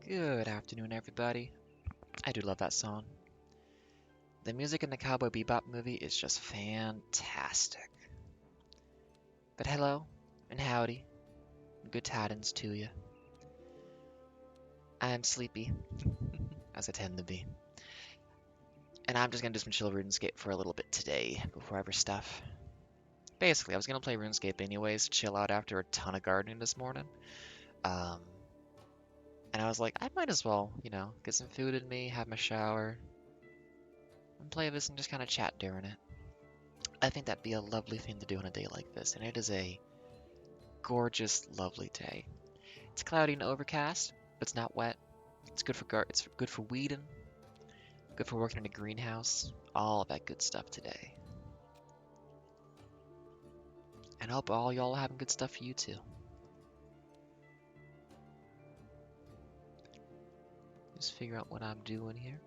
Good afternoon, everybody. I do love that song. The music in the Cowboy Bebop movie is just fantastic. But hello, and howdy, and good tidings to you. I'm sleepy, as I tend to be. And I'm just gonna do some chill RuneScape for a little bit today, before ever stuff. Basically, I was gonna play RuneScape anyways, chill out after a ton of gardening this morning. And I was like, I might as well, get some food in me, have my shower, and play this and just kind of chat during it. I think that'd be a lovely thing to do on a day like this, and it is a gorgeous, lovely day. It's cloudy and overcast, but it's not wet. It's good for weeding, good for working in a greenhouse, all of that good stuff today. And I hope all y'all are having good stuff for you too. Just figure out what I'm doing here.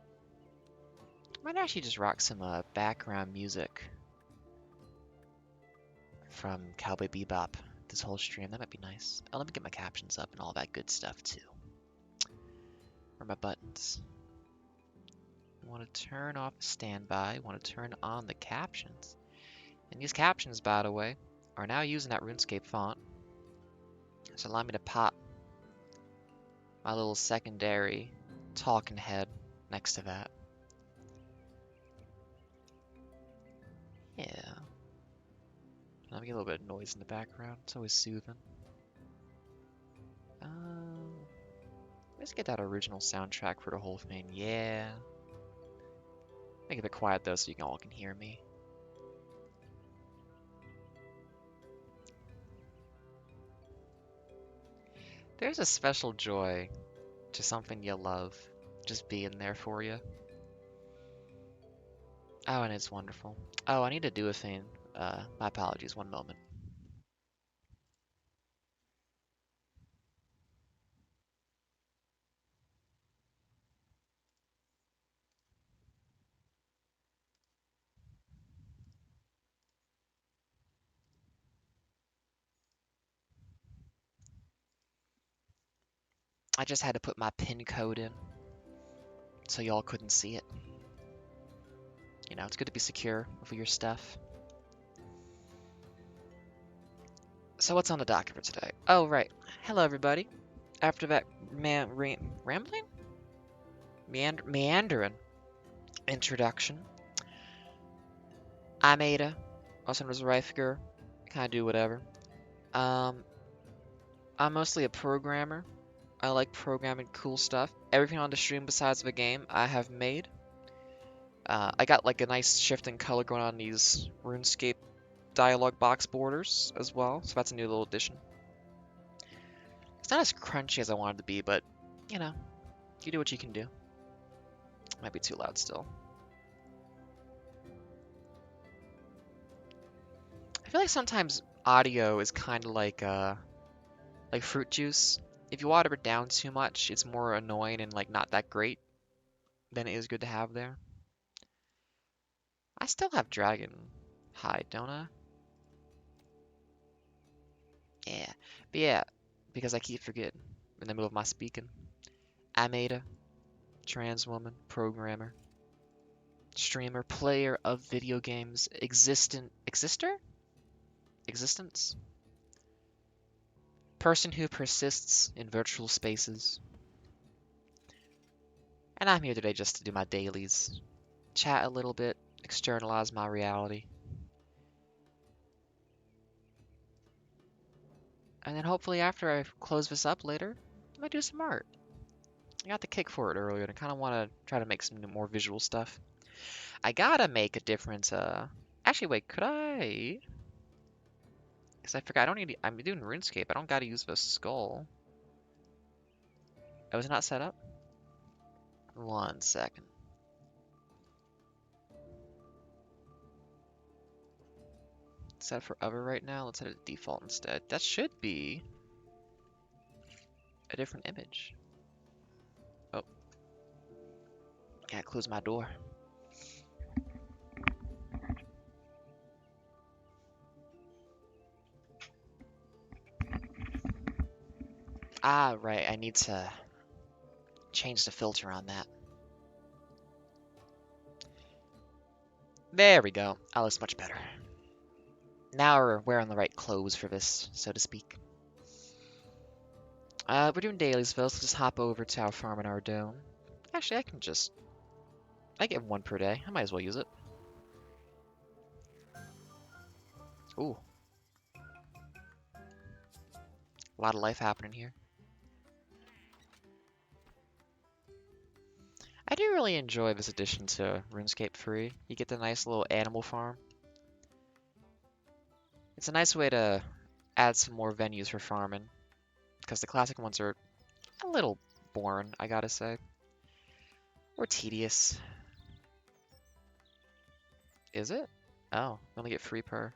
Might actually just rock some background music from Cowboy Bebop this whole stream. That might be nice. Oh, let me get my captions up and all that good stuff too. Where are my buttons? I want to turn off standby. I want to turn on the captions. And these captions, by the way, are now using that RuneScape font. So allow me to pop my little secondary talking head next to that. Yeah. Let me get a little bit of noise in the background. It's always soothing. Let's get that original soundtrack for the whole thing. Yeah. Make it a bit quiet though, so you all can hear me. There's a special joy to something you love just being there for you. Oh, and it's wonderful. Oh, I need to do a thing. My apologies, one moment. I just had to put my PIN code in so y'all couldn't see it. You know, it's good to be secure with your stuff. So what's on the docket for today? Oh, right. Hello, everybody. After that rambling? Meandering introduction, I'm Ada, also known as Reifger. Kind of do whatever. I'm mostly a programmer. I like programming cool stuff. Everything on the stream besides the game I have made. I got like a nice shifting color going on these RuneScape dialogue box borders as well, so that's a new little addition. It's not as crunchy as I wanted to be, but you know, you do what you can do. Might be too loud still. I feel like sometimes audio is kind of like fruit juice. If you water it down too much, it's more annoying and like not that great than it is good to have there. I still have dragon hide, don't I? Yeah. But yeah, because I keep forgetting in the middle of my speaking. I'm Ada, trans woman, programmer, streamer, player of video games, existence, person who persists in virtual spaces. And I'm here today just to do my dailies, chat a little bit, externalize my reality. And then hopefully after I close this up later, I might do some art. I got the kick for it earlier and I kind of want to try to make some more visual stuff. I gotta make a different, actually wait, could I? Because I forgot, I'm doing RuneScape, I don't gotta use the skull. Oh, was it not set up? 1 second. It's set for other right now, let's set it to default instead. That should be a different image. Oh. Can't close my door. Ah, right, I need to change the filter on that. There we go. Oh, it's much better. Now we're wearing the right clothes for this, so to speak. We're doing dailies, so let's just hop over to our farm in our dome. Actually, I get one per day. I might as well use it. Ooh. A lot of life happening here. I do really enjoy this addition to RuneScape Free. You get the nice little animal farm. It's a nice way to add some more venues for farming, because the classic ones are a little boring, I gotta say. Or tedious. Is it? Oh, we only get free per.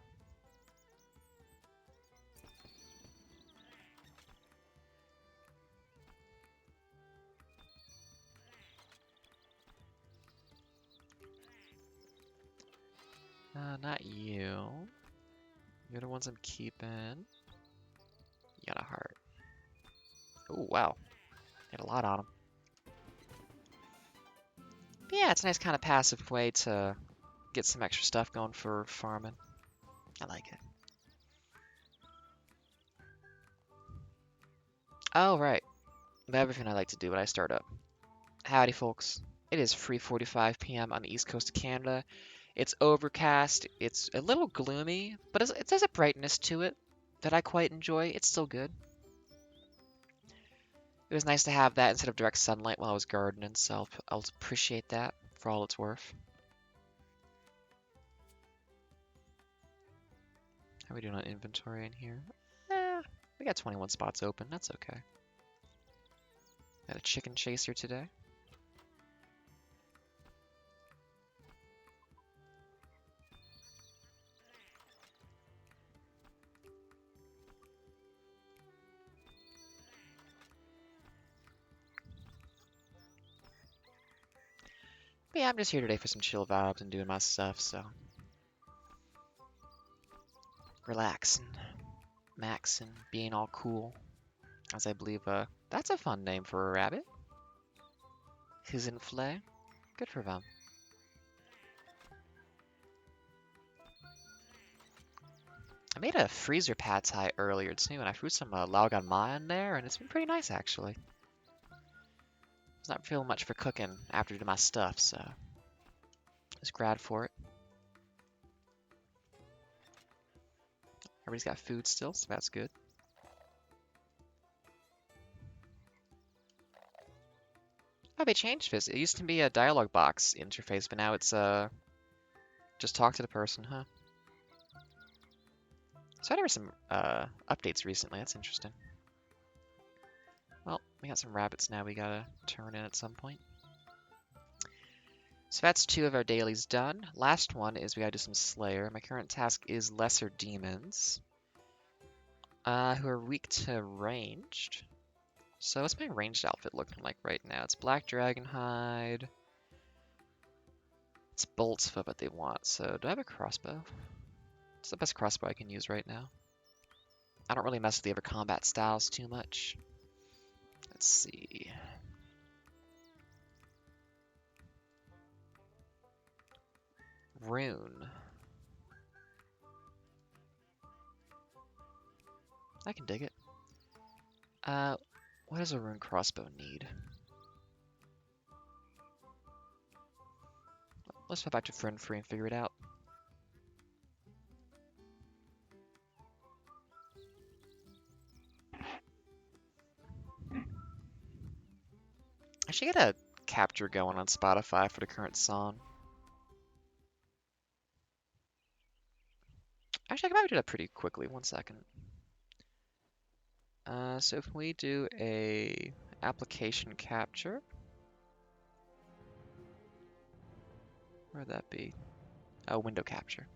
Not you. You're the ones I'm keeping. You got a heart. Oh, wow. Get a lot on them. But yeah, it's a nice kind of passive way to get some extra stuff going for farming. I like it. Oh, right. Everything I like to do when I start up. Howdy, folks. It is 3:45 p.m. on the east coast of Canada. It's overcast. It's a little gloomy, but it has a brightness to it that I quite enjoy. It's still good. It was nice to have that instead of direct sunlight while I was gardening, so I'll appreciate that for all it's worth. How are we doing on inventory in here? We got 21 spots open. That's okay. Got a chicken chaser today. But yeah, I'm just here today for some chill vibes and doing my stuff, so. Relaxing, maxing, being all cool. As I believe, that's a fun name for a rabbit. Hisenflay. Good for them. I made a freezer pad thai earlier too, and I threw some Laogan Ma in there, and it's been pretty nice actually. I was not feeling much for cooking after doing my stuff, so I was glad for it. Everybody's got food still, so that's good. Oh, they changed this. It used to be a dialog box interface, but now it's just talk to the person, huh? So there were some updates recently. That's interesting. Well, we got some rabbits now we gotta turn in at some point. So that's 2 of our dailies done. Last one is we gotta do some Slayer. My current task is Lesser Demons, who are weak to ranged. So what's my ranged outfit looking like right now? It's Black Dragon Hide. It's bolts for what they want. So do I have a crossbow? It's the best crossbow I can use right now. I don't really mess with the other combat styles too much. Let's see. Rune. I can dig it. What does a rune crossbow need? Let's go back to Friend Free and figure it out. I should get a capture going on Spotify for the current song. Actually, I can probably do that pretty quickly. 1 second. So if we do a application capture, where'd that be? Oh, window capture.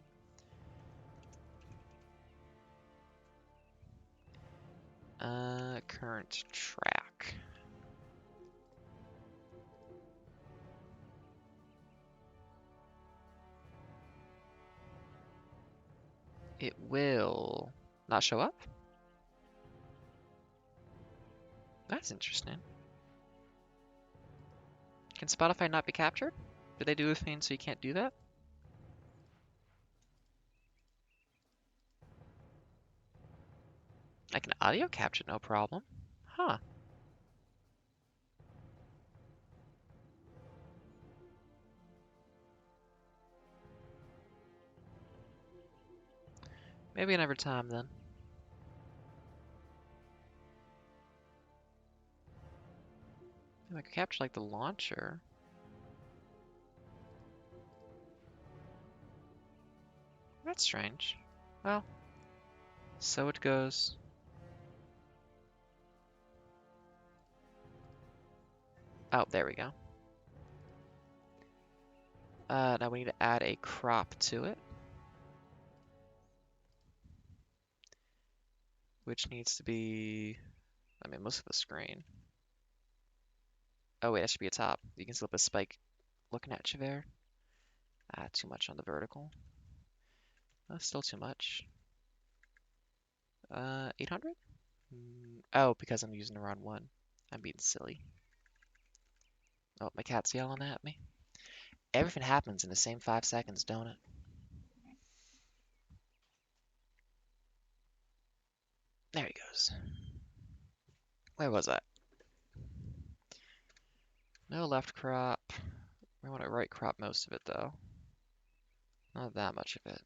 Current track. It will not show up? That's interesting. Can Spotify not be captured? Did they do a thing so you can't do that? I can audio capture, no problem. Huh. Maybe another time then. I could capture like the launcher. That's strange. Well, so it goes. Oh, there we go. Now we need to add a crop to it, which needs to be, I mean, most of the screen. Oh wait, that should be a top. You can slip a spike looking at you there. Ah, too much on the vertical. Still too much. 800? Oh, because I'm using the wrong one. I'm being silly. Oh, my cat's yelling at me. Everything happens in the same 5 seconds, don't it? There he goes. Where was I? No left crop. We want to right crop most of it, though. Not that much of it.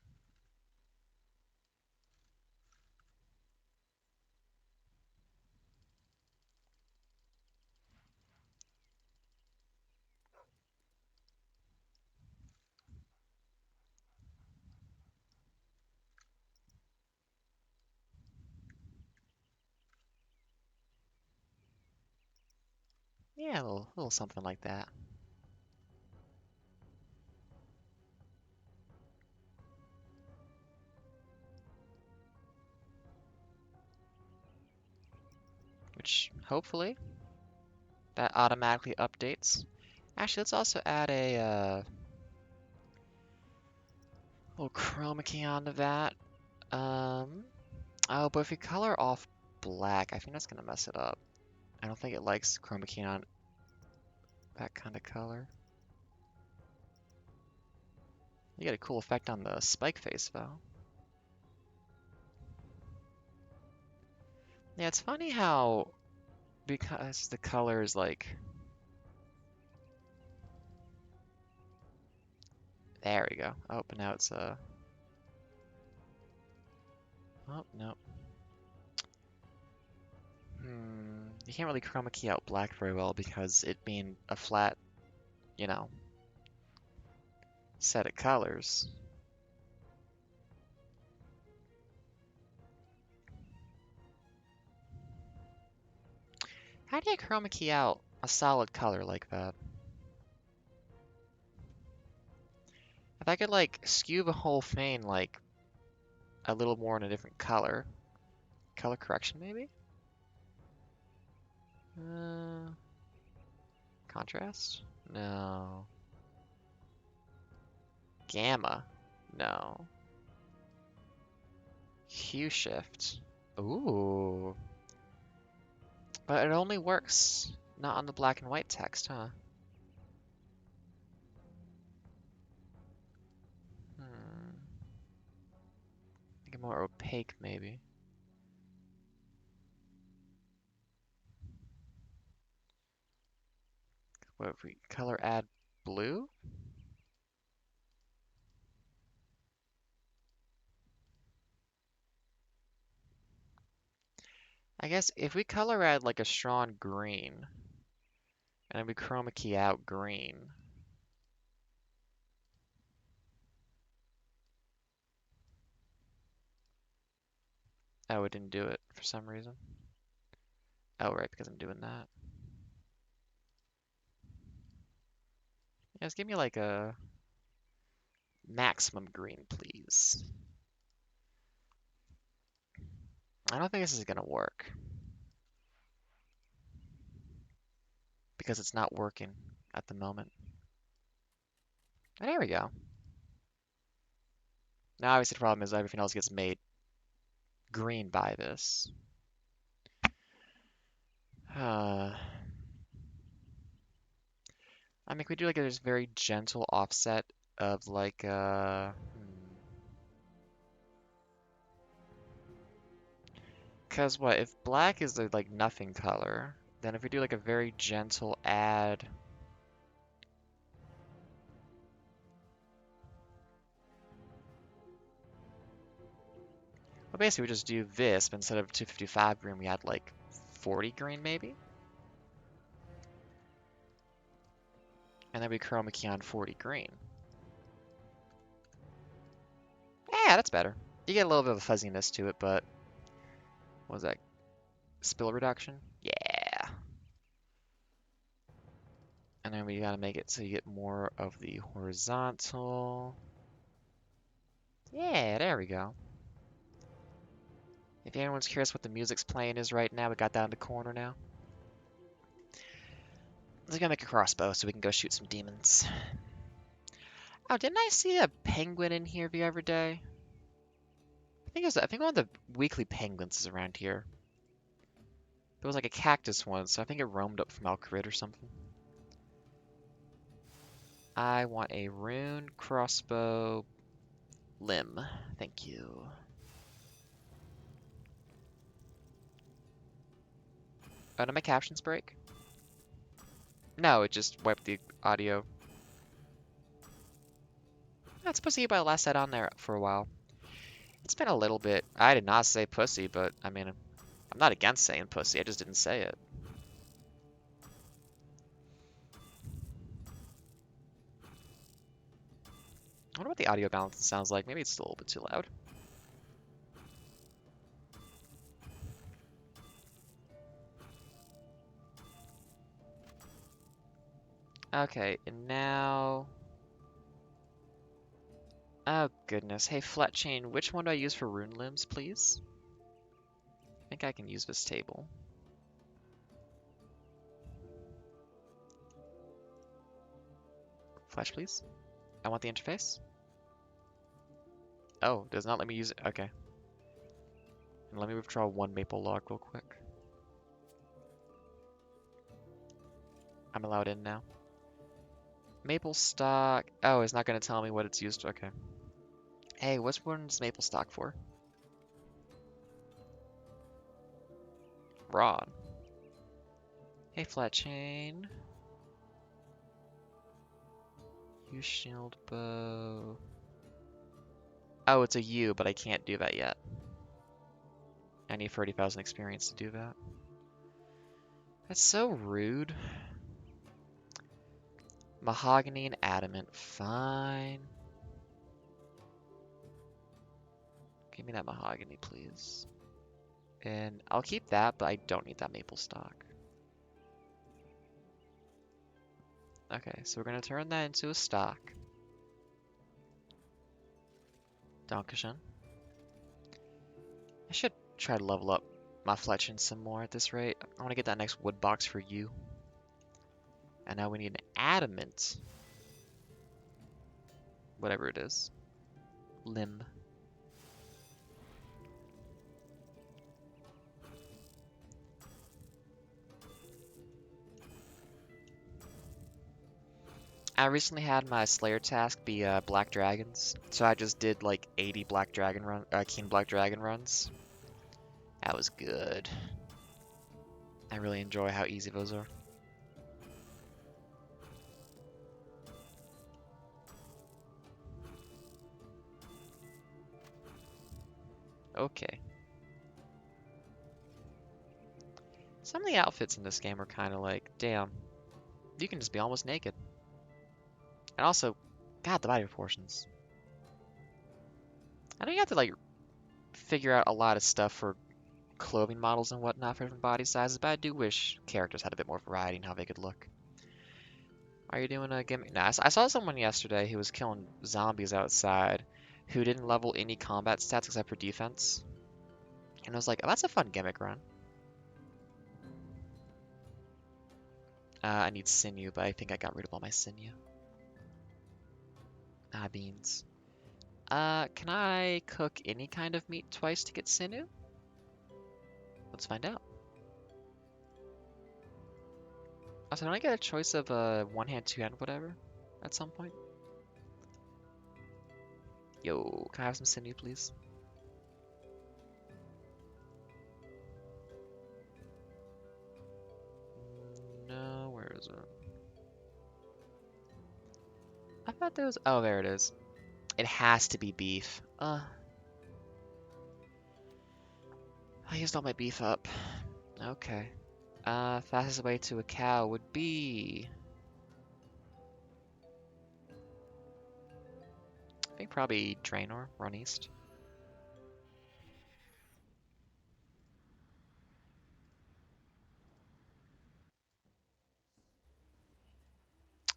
Yeah, a little something like that. Which, hopefully, that automatically updates. Actually, let's also add a little chroma key onto that. Oh, but if you color off black, I think that's gonna mess it up. I don't think it likes chroma key on that kind of color. You get a cool effect on the spike face, though. Yeah, it's funny how, because the color is like, there we go. Oh, but now it's oh, no. You can't really chroma key out black very well because it being a flat, you know, set of colors. How do you chroma key out a solid color like that? If I could like skew the whole thing like a little more in a different color. Color correction maybe? Uh, Contrast? No. Gamma? No. Hue shift? Ooh. But it only works not on the black and white text, huh? Hmm. Make it more opaque maybe. What if we color add blue? I guess if we color add like a strong green, and then we chroma key out green. Oh, it didn't do it for some reason. Oh, right, because I'm doing that. Yes, give me like a maximum green, please. I don't think this is gonna work because it's not working at the moment. And there we go. Now, obviously, the problem is everything else gets made green by this. I I mean, could we do like a just very gentle offset of like Cause what if black is the like nothing color, then if we do like a very gentle add. Well, basically we just do this, but instead of 255 green, we add like 40 green maybe? And then we chroma key on 40 green. Yeah, that's better. You get a little bit of a fuzziness to it, but what was that? Spill reduction? Yeah. And then we gotta make it so you get more of the horizontal. Yeah, there we go. If anyone's curious what the music's playing is right now, we got that in the corner now. Let's go make a crossbow so we can go shoot some demons. Oh, didn't I see a penguin in here the other day? I think one of the weekly penguins is around here. There was like a cactus one, so I think it roamed up from Alcrid or something. I want a rune crossbow limb. Thank you. Oh, did my captions break? No, it just wiped the audio. That's pussy, but I last set on there for a while. It's been a little bit. I did not say pussy, but I mean, I'm not against saying pussy. I just didn't say it. I wonder what the audio balance sounds like. Maybe it's still a little bit too loud. Okay, and now... Oh, goodness. Hey, flat chain, which one do I use for rune limbs, please? I think I can use this table. Flash, please. I want the interface. Oh, does not let me use it. Okay. And let me withdraw one maple log real quick. I'm allowed in now. Maple stock. Oh, it's not going to tell me what it's used to. Okay. Hey, what's one's maple stock for? Rod. Hey, flat chain. Use shield bow. Oh, it's a U, but I can't do that yet. I need 30,000 experience to do that. That's so rude. Mahogany and adamant. Fine. Give me that mahogany, please. And I'll keep that, but I don't need that maple stock. Okay, so we're going to turn that into a stock. Dankeschön. I should try to level up my fletching some more at this rate. I want to get that next wood box for you. And now we need an adamant. Whatever it is. Limb. I recently had my Slayer task be Black Dragons, so I just did like 80 Black Dragon Keen Black Dragon runs. That was good. I really enjoy how easy those are. Okay. Some of the outfits in this game are kind of like, damn, you can just be almost naked. And also, God, the body proportions. I know you have to like figure out a lot of stuff for clothing models and whatnot for different body sizes, but I do wish characters had a bit more variety in how they could look. Are you doing a gimmick? Nah, I saw someone yesterday who was killing zombies outside who didn't level any combat stats except for defense. And I was like, oh, that's a fun gimmick run. I need sinew, but I think I got rid of all my sinew. Ah, beans. Can I cook any kind of meat twice to get sinew? Let's find out. Also, don't I get a choice of one hand, two hand, whatever, at some point? Yo, can I have some sinew, please? No, where is it? I thought there was. Oh, there it is. It has to be beef. I used all my beef up. Okay. Fastest way to a cow would be. I think probably Draenor, run east.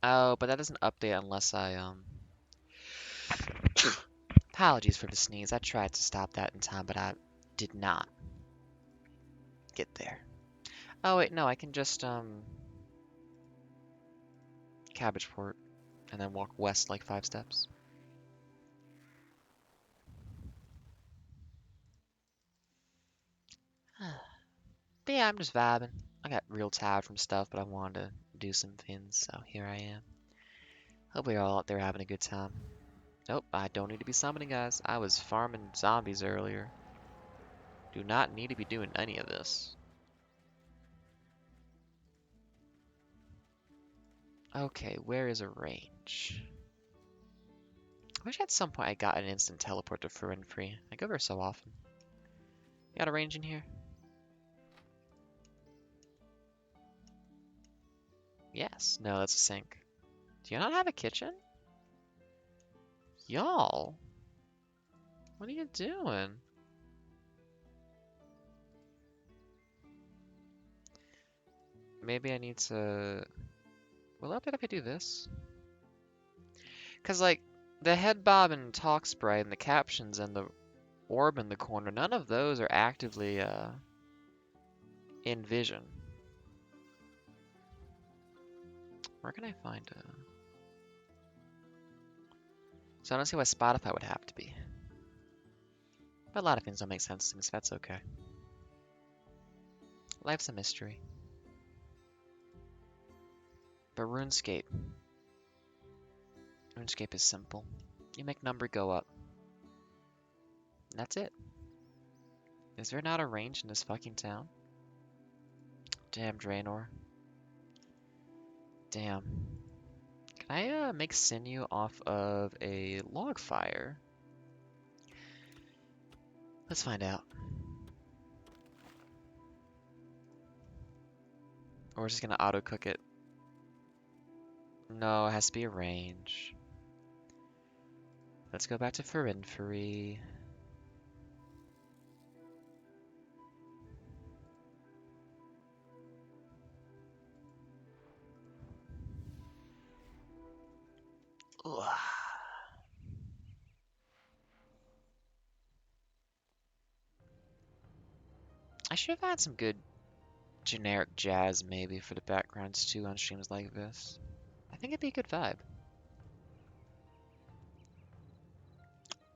Oh, but that doesn't update unless I. Apologies for the sneeze. I tried to stop that in time, but I did not get there. Oh wait, no, I can just Cabbageport and then walk west like 5 steps. But yeah, I'm just vibing. I got real tired from stuff, but I wanted to do some things, so here I am. Hope you're all out there having a good time. Nope, I don't need to be summoning, guys. I was farming zombies earlier. Do not need to be doing any of this. Okay, where is a range? I wish at some point I got an instant teleport to Free. I go there so often. You got a range in here? Yes. No, that's a sink. Do you not have a kitchen? Y'all, what are you doing? Maybe I need to... Will it update if I do this? Because, like, the head bob and talk sprite and the captions and the orb in the corner, none of those are actively in vision. Where can I find a... So I don't see why Spotify would have to be. But a lot of things don't make sense to me, so that's okay. Life's a mystery. But RuneScape is simple. You make number go up. And that's it. Is there not a range in this fucking town? Damn, Draenor. Damn. Can I make sinew off of a log fire? Let's find out. Or we're just gonna auto cook it. No, it has to be a range. Let's go back to Free. Ugh. I should have had some good generic jazz maybe for the backgrounds too on streams like this. I think it'd be a good vibe.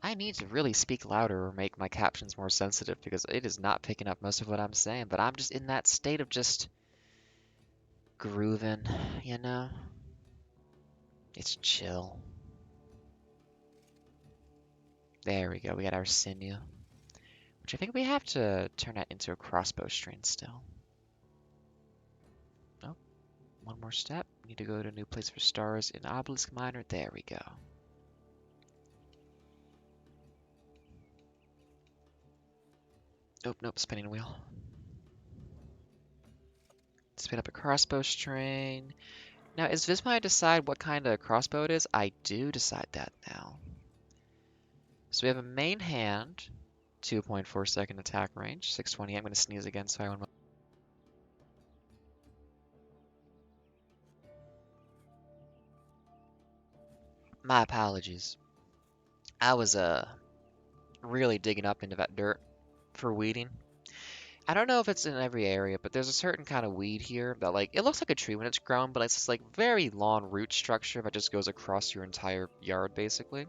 I need to really speak louder or make my captions more sensitive because it is not picking up most of what I'm saying, but I'm just in that state of just grooving, you know? It's chill. There we go, we got our sinew. Which I think we have to turn that into a crossbow string still. Oh, one more step. Need to go to a new place for stars in Obelisk Miner. There we go. Nope, spinning wheel. Spin up a crossbow string. Now, is Visma I decide what kind of crossbow it is? I do decide that now. So we have a main hand, 2.4 second attack range, 620. I'm going to sneeze again, so I want to... My apologies. I was really digging up into that dirt for weeding. I don't know if it's in every area, but there's a certain kind of weed here that, like, it looks like a tree when it's grown, but it's this, like, very long root structure that just goes across your entire yard, basically.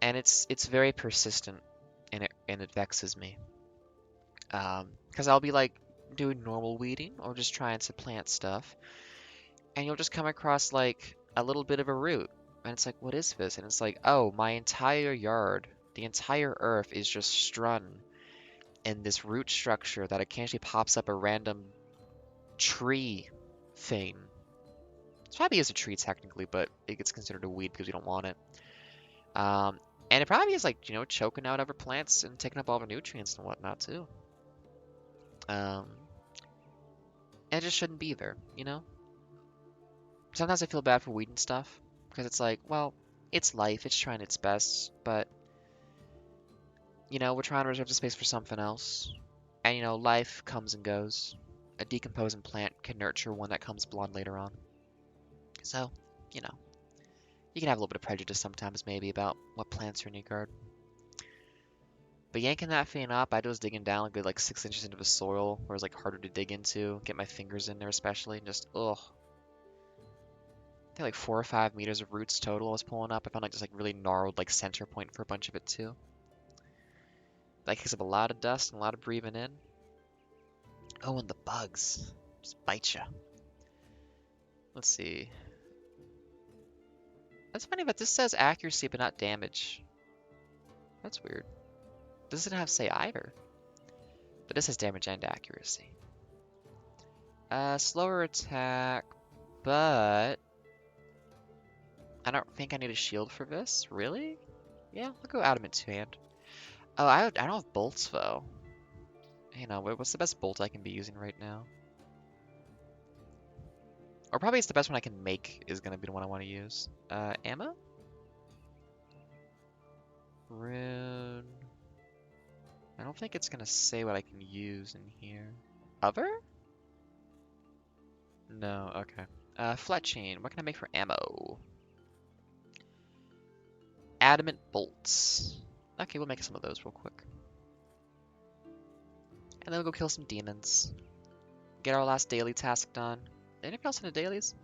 And it's very persistent, and it vexes me. Because I'll be, like, doing normal weeding or just trying to plant stuff, and you'll just come across like a little bit of a root. And it's like, what is this? And it's like, oh, my entire yard, the entire earth is just strewn in this root structure that occasionally pops up a random tree thing. It probably is a tree technically, but it gets considered a weed because we don't want it. And it probably is like, choking out other plants and taking up all the nutrients and whatnot too. And it just shouldn't be there. Sometimes I feel bad for weeding stuff because it's like, well, it's life, it's trying its best, but we're trying to reserve the space for something else. And life comes and goes. A decomposing plant can nurture one that comes blonde later on. So, you know, you can have a little bit of prejudice sometimes maybe about what plants are in your garden. But yanking that thing up, I was digging down a good like 6 inches into the soil, where it's like harder to dig into, get my fingers in there especially, and just ugh. I think like 4 or 5 meters of roots total I was pulling up. I found like just like really gnarled like center point for a bunch of it too. That kicks up a lot of dust and a lot of breathing in. Oh, and the bugs just bite you. Let's see. That's funny, but this says accuracy but not damage. That's weird. This doesn't have say either. But this has damage and accuracy. Slower attack, but I don't think I need a shield for this. Really? Yeah, I'll go adamant two-hand. Oh, I don't have bolts though. What's the best bolt I can be using right now? Or probably it's the best one I can make is gonna be the one I want to use. Ammo? Rune. I don't think it's gonna say what I can use in here. Other? No, okay. Fletching. What can I make for ammo? Adamant bolts. Okay, we'll make some of those real quick. And then we'll go kill some demons. Get our last daily task done. Anything else in the dailies?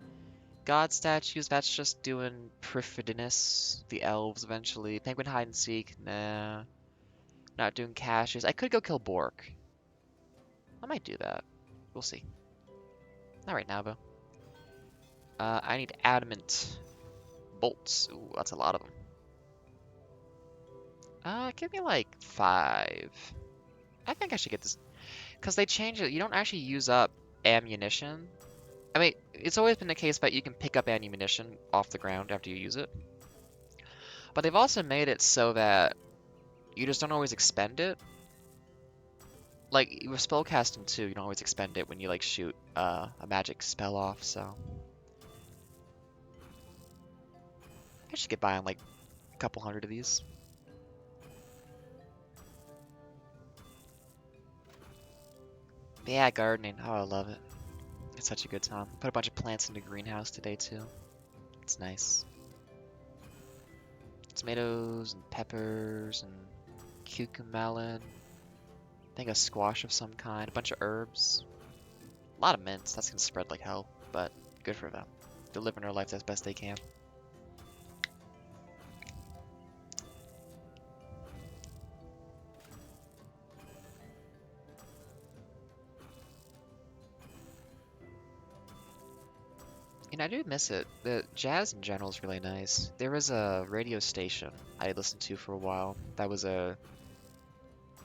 God statues, that's just doing Perfidious, the elves eventually. Penguin hide and seek, nah. Not doing caches. I could go kill Bork. I might do that. We'll see. Not right now, though. I need adamant bolts. Ooh, that's a lot of them. Give me like 5. I think I should get this. Because they changed it. You don't actually use up ammunition. I mean, it's always been the case that you can pick up ammunition off the ground after you use it. But they've also made it so that you just don't always expend it. Like, with spellcasting too, you don't always expend it when you, like, shoot a magic spell off, so... I should get by on, like, a couple hundred of these. But yeah, gardening. Oh, I love it. It's such a good time. Put a bunch of plants in the greenhouse today, too. It's nice. Tomatoes and peppers and cucumber. I think a squash of some kind. A bunch of herbs. A lot of mints. That's gonna spread like hell, but good for them. They're living their life as best they can. I do miss it. The jazz in general is really nice. There was a radio station I listened to for a while. That was I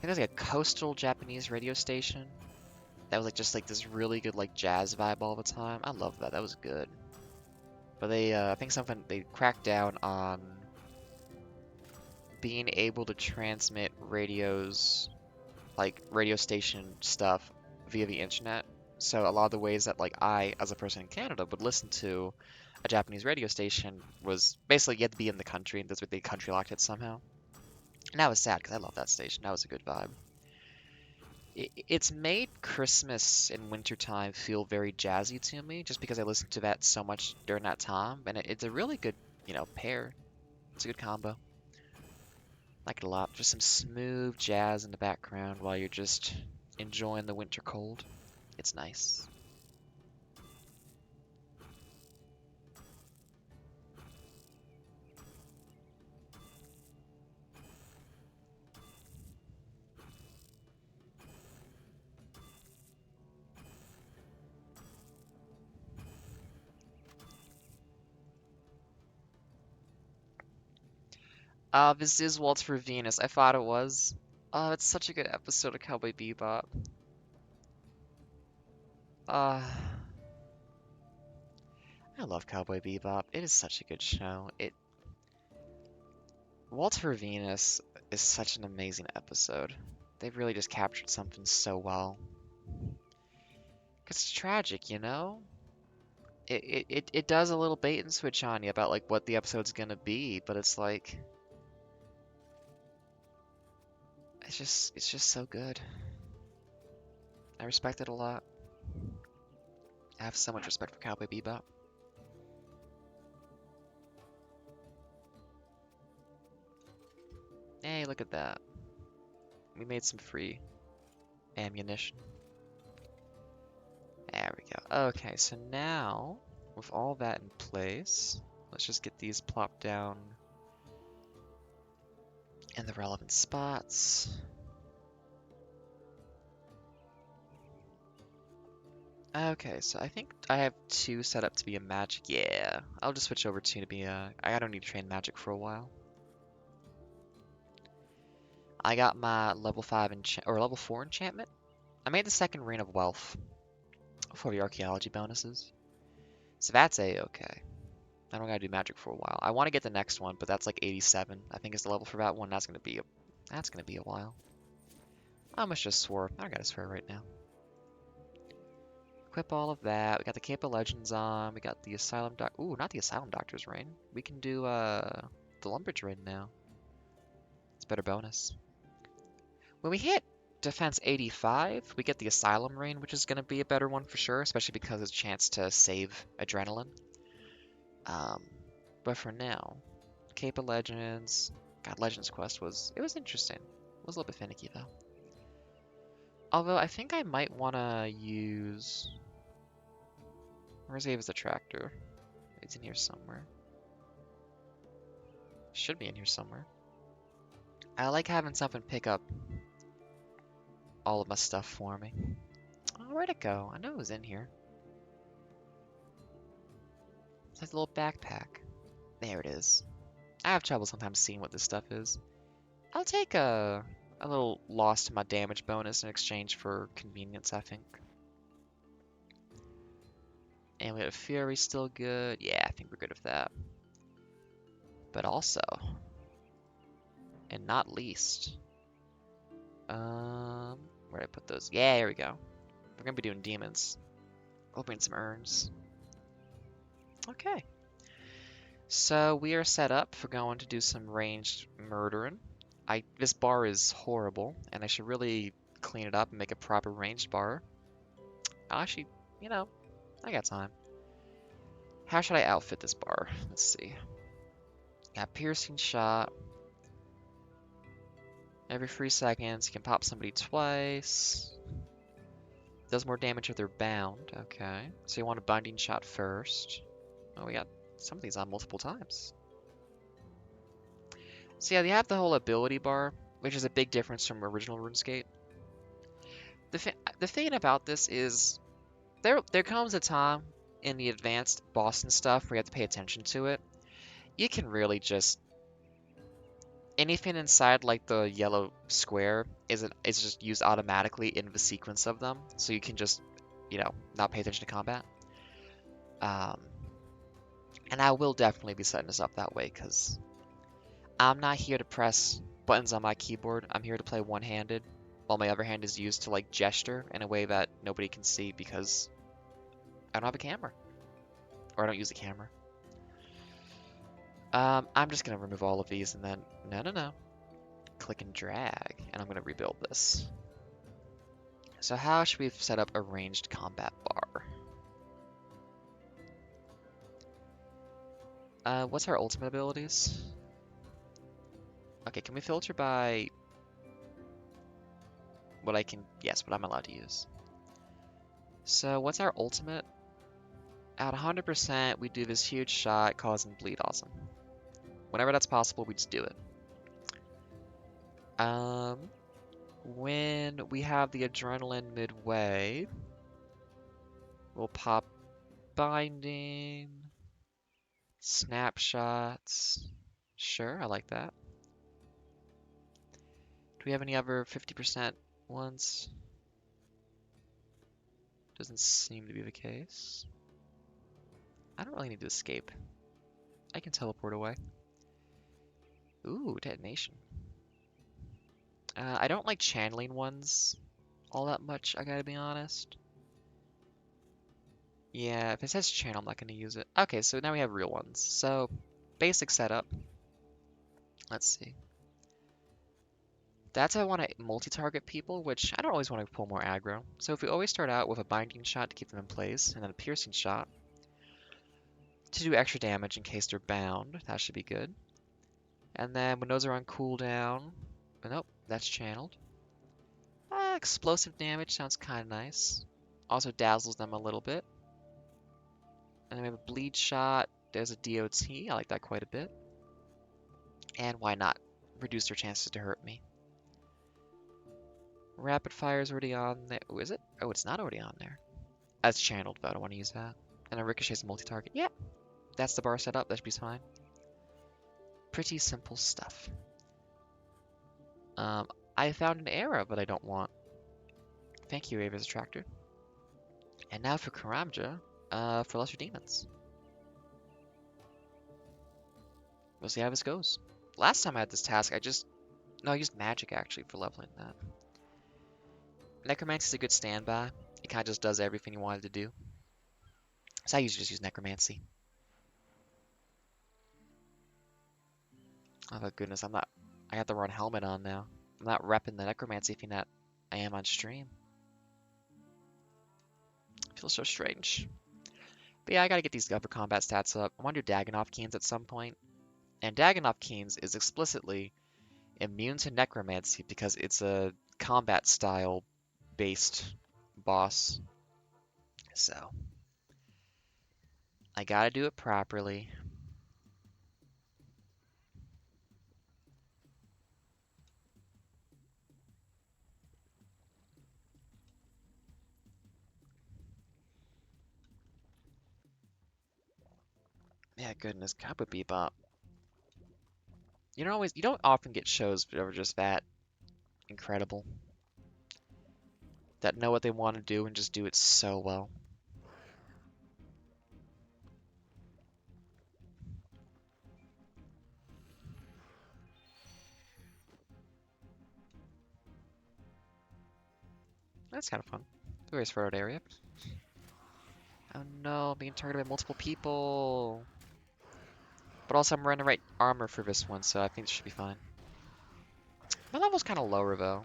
think it was like a coastal Japanese radio station. That was like just like this really good like jazz vibe all the time. I loved that. That was good. But they, I think they cracked down on being able to transmit radios, like radio station stuff via the internet. So a lot of the ways that like I, as a person in Canada, would listen to a Japanese radio station was basically you had to be in the country, and that's what they country locked it somehow. And that was sad because I love that station. That was a good vibe. It's made Christmas and wintertime feel very jazzy to me, just because I listened to that so much during that time, and it's a really good, pair. It's a good combo. Like it a lot. Just some smooth jazz in the background while you're just enjoying the winter cold. It's nice. This is Waltz for Venus. I thought it was. Oh, it's such a good episode of Cowboy Bebop. Uh, I love Cowboy Bebop. It is such a good show. Waltz for Venus is such an amazing episode. They've really just captured something so well. 'Cause it's tragic, you know? It does a little bait and switch on you about like what the episode's gonna be, but it's like it's just so good. I respect it a lot. I have so much respect for Cowboy Bebop. Hey, look at that. We made some free ammunition. There we go. Okay, so now, with all that in place, let's just get these plopped down in the relevant spots. Okay, so I think I have two set up to be a magic. Yeah, I'll just switch over two to be a... I don't need to train magic for a while. I got my level 5 or level 4 enchantment. I made the second Ring of Wealth for the archaeology bonuses. So that's a-okay. I don't gotta do magic for a while. I want to get the next one, but that's like 87. I think is the level for that one. That's gonna be a while. I almost just swore. I don't gotta swear right now. Equip all of that. We got the Cape of Legends on. We got the Asylum Doc. Ooh, not the Asylum Doctor's Rain. We can do the Lumbridge Rain now. It's a better bonus. When we hit Defense 85, we get the Asylum Rain, which is gonna be a better one for sure, especially because it's a chance to save Adrenaline. But for now, Cape of Legends. God, Legends Quest was interesting. It was a little bit finicky though. Although I think I might want to use. Where's Ava's Attractor? It's in here somewhere. Should be in here somewhere. I like having something pick up all of my stuff for me. Oh, where'd it go? I know it was in here. It's like a little backpack. There it is. I have trouble sometimes seeing what this stuff is. I'll take a little loss to my damage bonus in exchange for convenience, I think. And we have Fury still good. Yeah, I think we're good with that. But also, and not least, where'd I put those? Yeah, here we go. We're gonna be doing demons. Opening some urns. Okay. So we are set up for going to do some ranged murdering. This bar is horrible, and I should really clean it up and make a proper ranged bar. I'll actually, you know, I got time. How should I outfit this bar? Let's see. Got piercing shot. Every 3 seconds, you can pop somebody twice. Does more damage if they're bound. Okay. So you want a binding shot first. Oh, we got some of these on multiple times. So yeah, they have the whole ability bar, which is a big difference from original RuneScape. The thing about this is there comes a time in the advanced boss and stuff where you have to pay attention to it. You can really just anything inside like the yellow square is just used automatically in the sequence of them, so you can just not pay attention to combat. And I will definitely be setting this up that way because I'm not here to press buttons on my keyboard. I'm here to play one-handed, while my other hand is used to like gesture in a way that nobody can see because I don't have a camera, or I don't use a camera. I'm just gonna remove all of these and then no. Click and drag, and I'm gonna rebuild this. So how should we set up a ranged combat bar? What's our ultimate abilities? Okay, can we filter by what I'm allowed to use? So what's our ultimate? At 100%, we do this huge shot causing bleed awesome. Whenever that's possible, we just do it. When we have the adrenaline midway, we'll pop binding, snapshots. Sure, I like that. Do we have any other 50% ones? Doesn't seem to be the case. I don't really need to escape. I can teleport away. Ooh, detonation. I don't like channeling ones all that much, I gotta be honest. Yeah, if it says channel, I'm not gonna use it. Okay, so now we have real ones. So, basic setup. Let's see. That's how I want to multi-target people, which I don't always want to pull more aggro. So if we always start out with a binding shot to keep them in place, and then a piercing shot to do extra damage in case they're bound, that should be good. And then when those are on cooldown, oh, nope, that's channeled. Explosive damage sounds kind of nice. Also dazzles them a little bit. And then we have a bleed shot. There's a DOT. I like that quite a bit. And why not? Reduce their chances to hurt me. Rapid fire is already on there. Oh, is it? Oh, it's not already on there. That's channeled, but I don't want to use that. And a ricochet's multi-target. Yeah, that's the bar setup. That should be fine. Pretty simple stuff. I found an era, but I don't want. Thank you, Ava's Attractor. And now for Karamja, for Lesser Demons. We'll see how this goes. Last time I had this task, I used magic actually for leveling that. Necromancy is a good standby. It kind of just does everything you wanted to do. So I usually just use Necromancy. Oh my goodness, I have the wrong helmet on now. I'm not repping the Necromancy thing that I am on stream. It feels so strange. But yeah, I gotta get these upper combat stats up. I want to do Daganov Keens at some point. And Daganov Keens is explicitly immune to Necromancy because it's a combat style based boss. So I gotta do it properly. Yeah, goodness, Cowboy Bebop. You don't often get shows that are just that incredible. That know what they want to do and just do it so well. That's kind of fun. Very far out area. Oh no, I'm being targeted by multiple people. But also I'm wearing the right armor for this one, so I think it should be fine. My level's kind of lower though.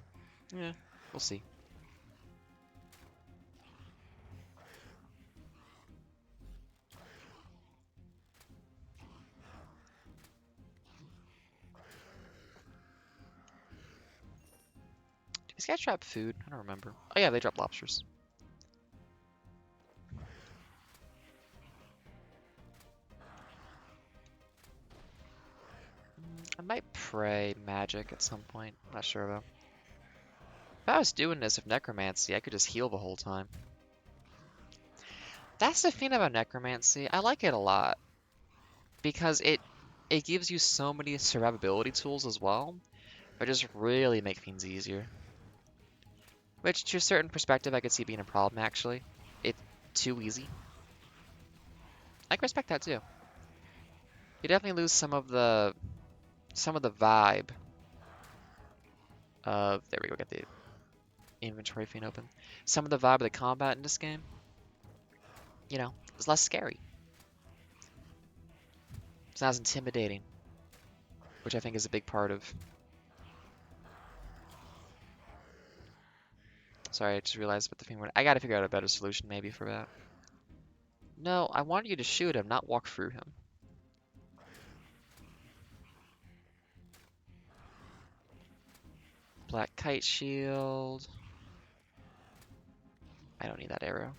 Yeah, we'll see. Do these guys drop food? I don't remember. Oh yeah, they drop lobsters. I might pray magic at some point. Not sure though. If I was doing this with necromancy, I could just heal the whole time. That's the thing about necromancy. I like it a lot because it gives you so many survivability tools as well, but just really make things easier. Which, to a certain perspective, I could see being a problem actually. It's too easy. I can respect that too. You definitely lose some of the vibe of, there we go, get the inventory thing open. Some of the vibe of the combat in this game, you know, is less scary. It's not as intimidating, which I think is a big part of. Sorry, I just realized what the thing was. I gotta figure out a better solution maybe for that. No, I wanted you to shoot him, not walk through him. Black kite shield. I don't need that arrow.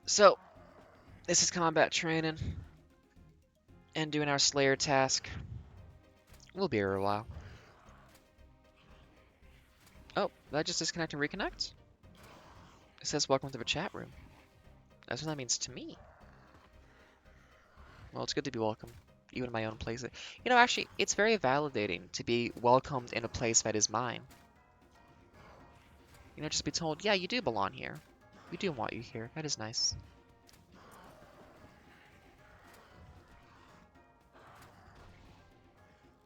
So, this is combat training and doing our Slayer task. We'll be here a while. Oh, did I just disconnect and reconnect? It says welcome to the chat room. That's what that means to me. Well, it's good to be welcome, even in my own place. You know, actually, it's very validating to be welcomed in a place that is mine. You know, just be told, yeah, you do belong here. We do want you here. That is nice.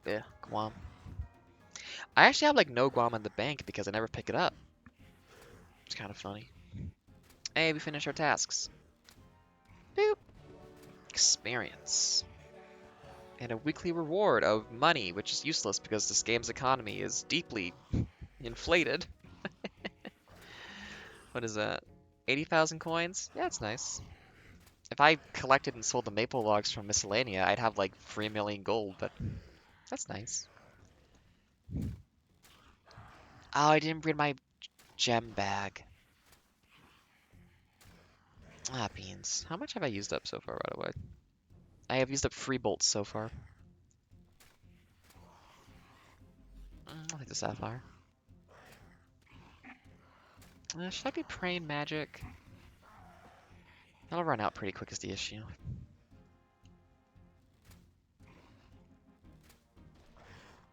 Yeah, Guam. I actually have like no Guam in the bank because I never pick it up. It's kind of funny. Hey, we finished our tasks. Boop. Experience. And a weekly reward of money, which is useless because this game's economy is deeply inflated. What is that? 80,000 coins? Yeah, it's nice. If I collected and sold the maple logs from Miscellanea, I'd have like 3 million gold, but that's nice. Oh, I didn't bring my gem bag. Ah, beans. How much have I used up so far, by the way? I have used up 3 bolts so far. I'll take the sapphire. Should I be praying magic? That'll run out pretty quick is the issue.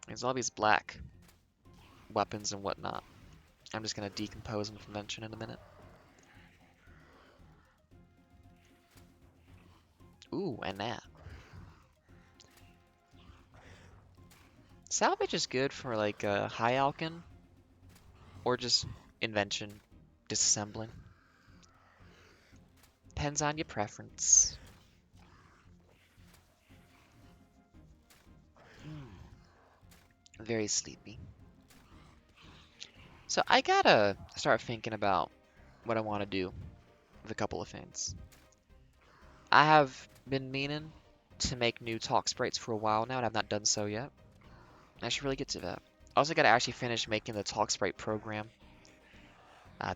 There's all these black weapons and whatnot. I'm just gonna decompose and convention in a minute. Ooh, and that. Salvage is good for like high alchin or just invention, disassembling. Depends on your preference. Very sleepy. So I gotta start thinking about what I want to do with a couple of things. I have been meaning to make new talk sprites for a while now, and I've not done so yet. I should really get to that. I also gotta actually finish making the talk sprite program.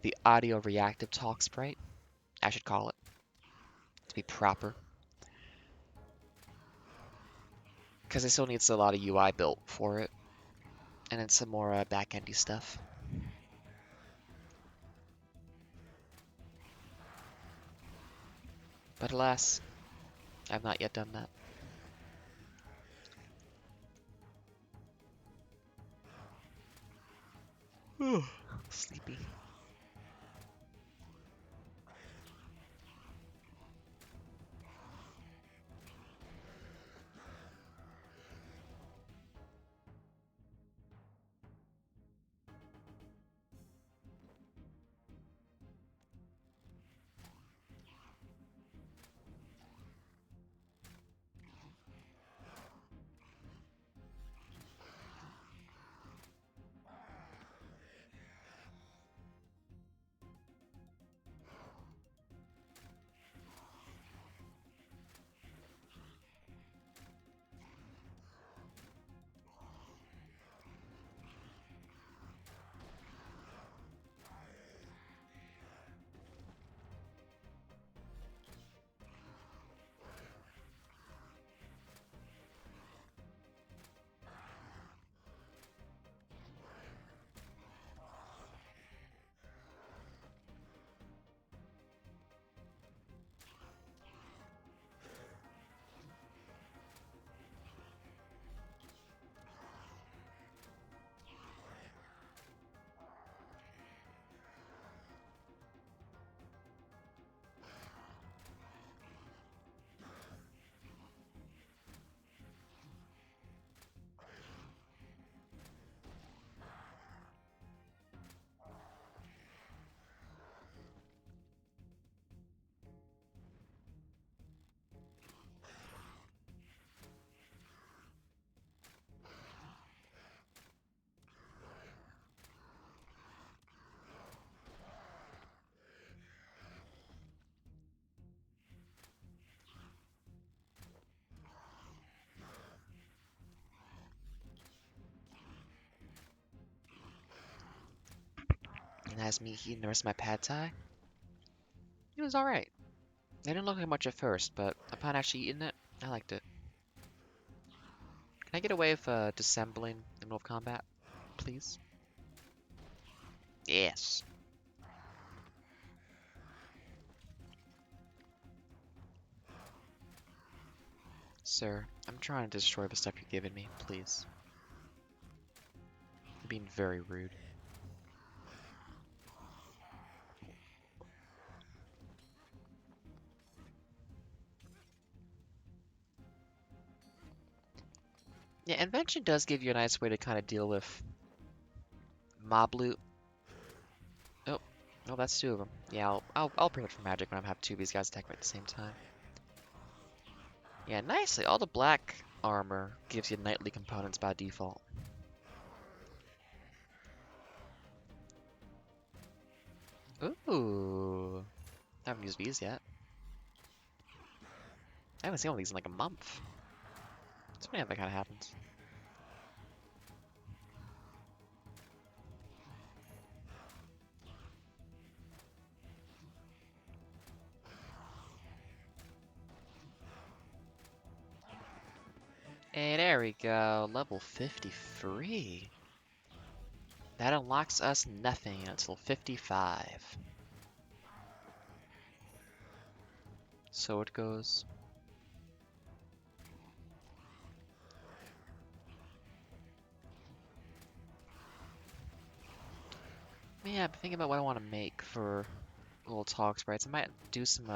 The audio reactive talk sprite, I should call it, to be proper. Because it still needs a lot of UI built for it. And then some more back-endy stuff. But alas, I've not yet done that. Sleepy. And as me eating the rest of my pad thai, it was alright. It didn't look like much at first, but upon actually eating it, I liked it. Can I get away with dissembling in the middle of combat, please? Yes. Sir, I'm trying to destroy the stuff you're giving me, please. You're being very rude. Yeah, invention does give you a nice way to kind of deal with mob loot. Oh, oh, that's two of them. Yeah, I'll bring it for magic when I have two of these guys attack me at the same time. Yeah, nicely. All the black armor gives you knightly components by default. Ooh, I haven't used these yet. I haven't seen one of these in like a month. It's funny how that kind of happens. Hey, there we go. Level 53. That unlocks us nothing until 55. So it goes. Yeah, I'm thinking about what I want to make for little talk sprites. I might do some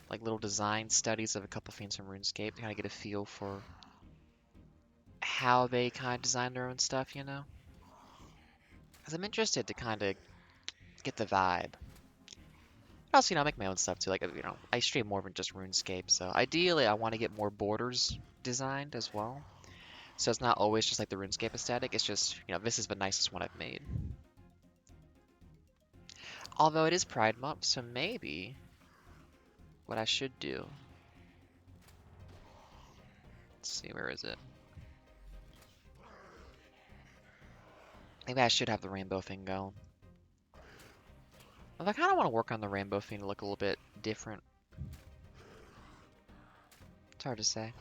like little design studies of a couple things from RuneScape to kind of get a feel for how they kind of design their own stuff, you know? Because I'm interested to kind of get the vibe. Also, I make my own stuff too. Like, I stream more than just RuneScape. So ideally, I want to get more borders designed as well. So it's not always just like the RuneScape aesthetic. It's just, this is the nicest one I've made. Although it is Pride Month, so maybe what I should do. Let's see, where is it? Maybe I should have the rainbow thing going. Although I kind of want to work on the rainbow thing to look a little bit different. It's hard to say.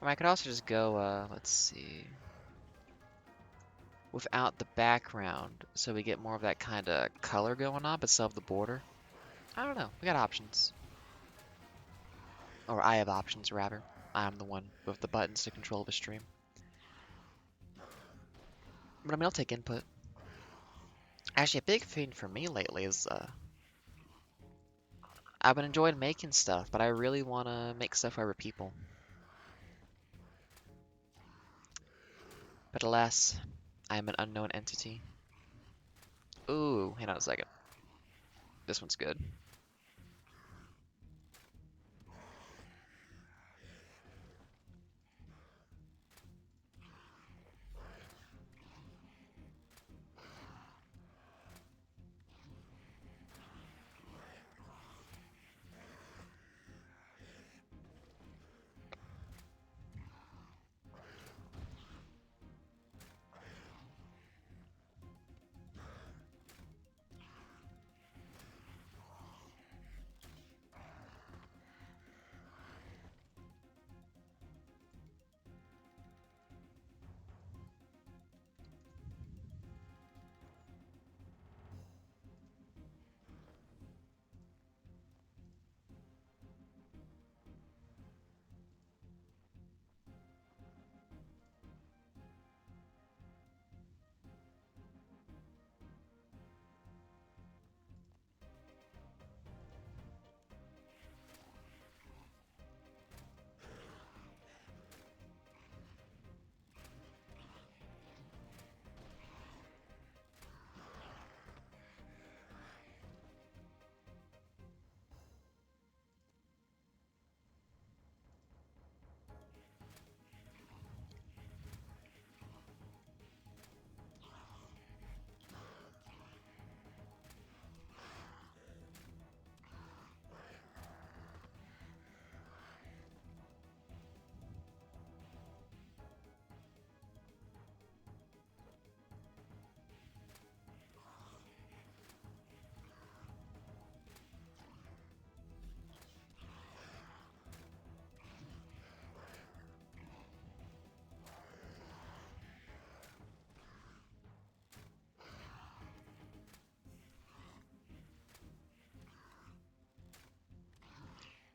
Or I could also just go, let's see, without the background, so we get more of that kind of color going on, but still have the border. I don't know. We got options. Or I have options, rather. I'm the one with the buttons to control the stream. But I mean, I'll take input. Actually, a big thing for me lately is, I've been enjoying making stuff, but I really want to make stuff for other people. But alas, I am an unknown entity. Ooh, hang on a second. This one's good.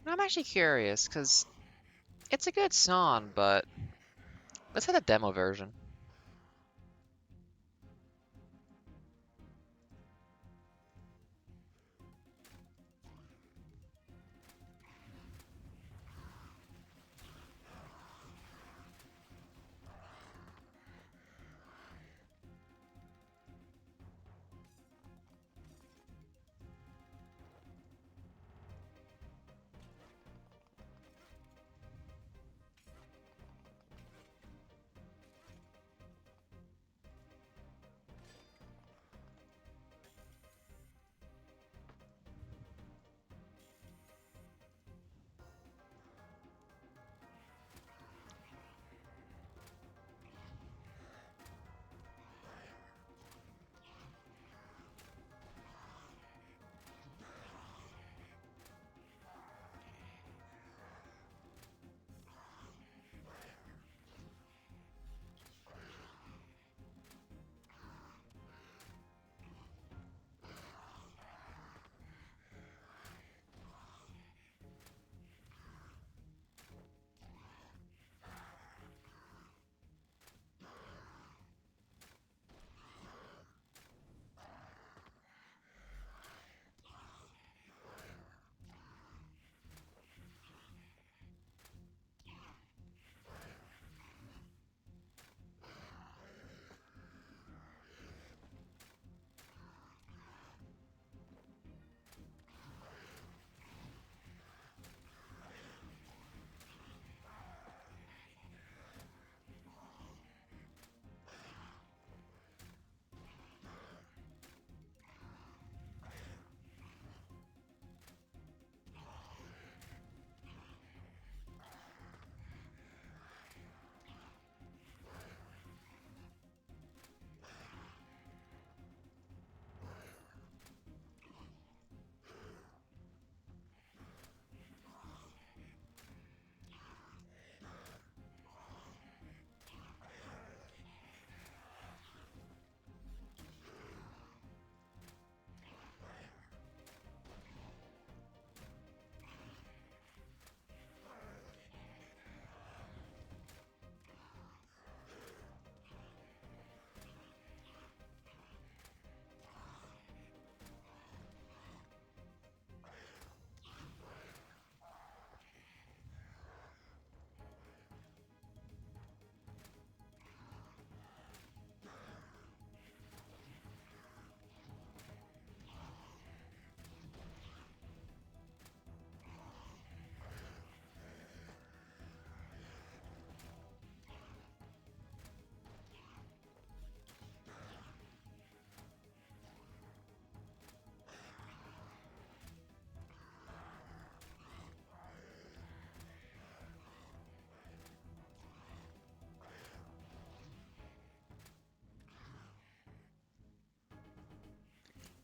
I'm actually curious, because it's a good song, but let's hit a demo version.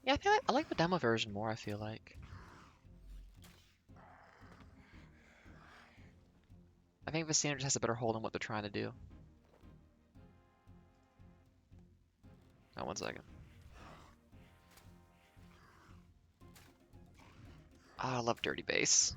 Yeah, I feel like I like the demo version more, I feel like. I think the standard has a better hold on what they're trying to do. Oh, 1 second. Ah, I love dirty bass.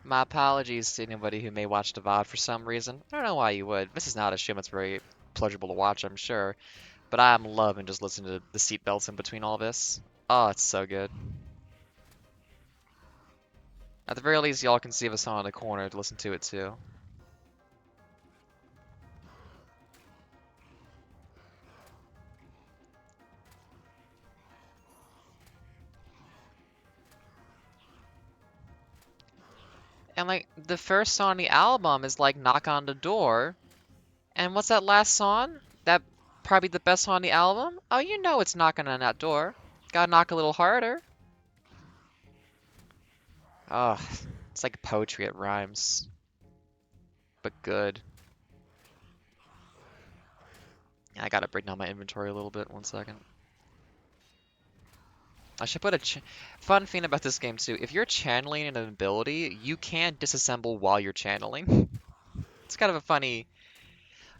My apologies to anybody who may watch the VOD for some reason. I don't know why you would. This is not a stream that's very pleasurable to watch, I'm sure. But I'm loving just listening to the seatbelts in between all this. Oh, it's so good. At the very least, y'all can see the song in the corner to listen to it too. And like the first song on the album is like Knock on the Door. And what's that last song? That probably the best song on the album? Oh, you know it's knocking on that door. Gotta knock a little harder. Oh, it's like poetry, it rhymes. But good. I gotta break down my inventory a little bit. 1 second. I should put a fun thing about this game too. If you're channeling an ability, you can disassemble while you're channeling. It's kind of a funny,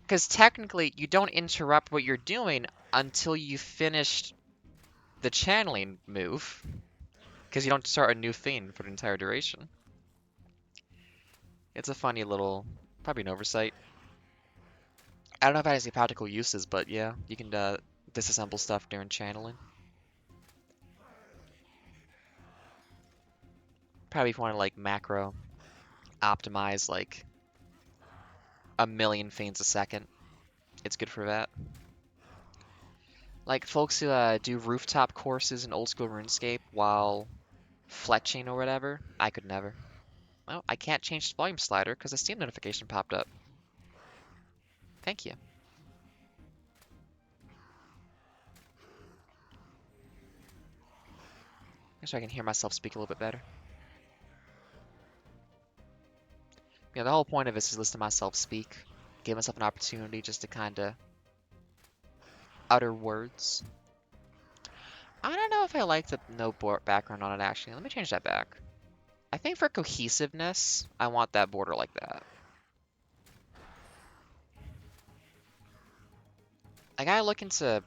because technically you don't interrupt what you're doing until you finished the channeling move, because you don't start a new thing for the entire duration. It's a funny little, probably an oversight. I don't know if it has any practical uses, but yeah, you can disassemble stuff during channeling. Probably if you want to like macro optimize like a million feeds a second, it's good for that. Like folks who do rooftop courses in old school RuneScape while fletching or whatever, I could never. Well, I can't change the volume slider because a Steam notification popped up. Thank you. So I can hear myself speak a little bit better. Yeah, the whole point of this is listen to myself speak, give myself an opportunity just to kind of utter words. I don't know if I like the no background on it actually. Let me change that back. I think for cohesiveness, I want that border like that. I gotta look into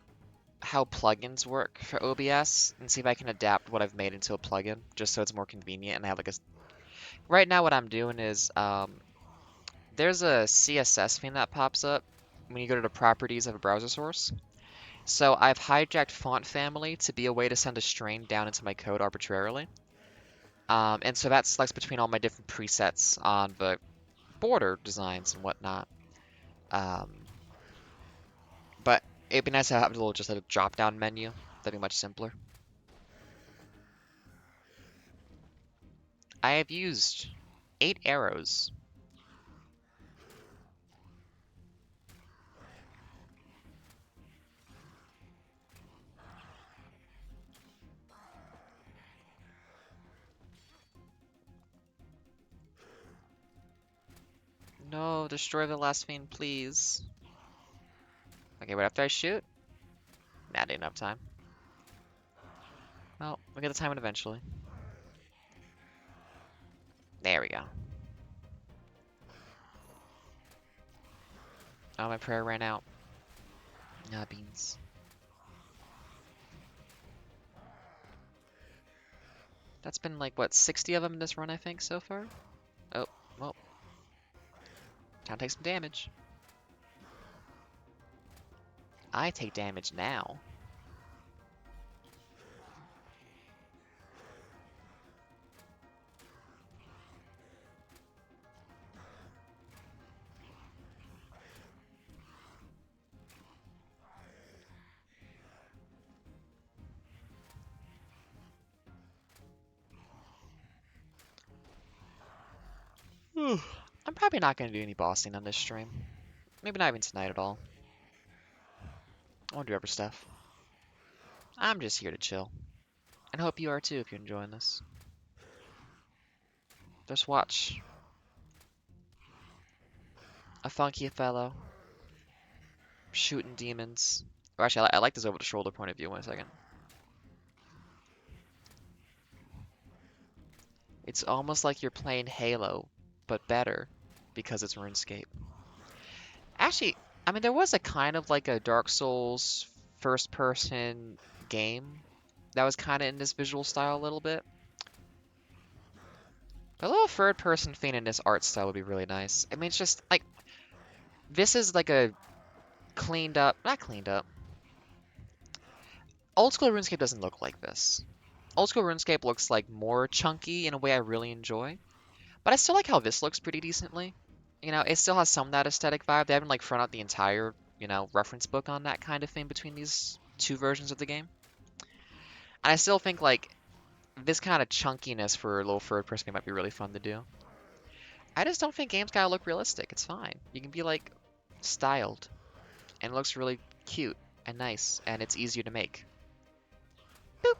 how plugins work for OBS and see if I can adapt what I've made into a plugin just so it's more convenient and I have like a... Right now what I'm doing is there's a CSS thing that pops up when you go to the properties of a browser source. So I've hijacked font family to be a way to send a string down into my code arbitrarily. And so that selects between all my different presets on the border designs and whatnot. Um, but it'd be nice to have a little just a drop-down menu. That'd be much simpler. I have used 8 arrows. No, destroy the last fiend, please. Okay, right after I shoot? Nah, I didn't have time. Well, we'll get the time eventually. There we go. Oh, my prayer ran out. Ah, beans. That's been like, what, 60 of them in this run, I think, so far? Oh, well. Time to take some damage. I take damage now. I'm probably not going to do any bossing on this stream. Maybe not even tonight at all. I won't do other stuff. I'm just here to chill. And hope you are too if you're enjoying this. Just watch a funky fellow shooting demons. Or actually, I like this over the shoulder point of view. 1 second. It's almost like you're playing Halo, but better because it's RuneScape. Actually, I mean, there was a kind of like a Dark Souls first-person game that was kind of in this visual style a little bit. A little third-person thing in this art style would be really nice. I mean, it's just like this is like a cleaned up, not cleaned up. Old school RuneScape doesn't look like this. Old school RuneScape looks like more chunky in a way I really enjoy. But I still like how this looks pretty decently. You know, it still has some of that aesthetic vibe. They haven't like thrown out the entire, you know, reference book on that kind of thing between these two versions of the game. And I still think like this kind of chunkiness for a little third person game might be really fun to do. I just don't think games gotta look realistic. It's fine. You can be like styled and it looks really cute and nice and it's easier to make. Boop.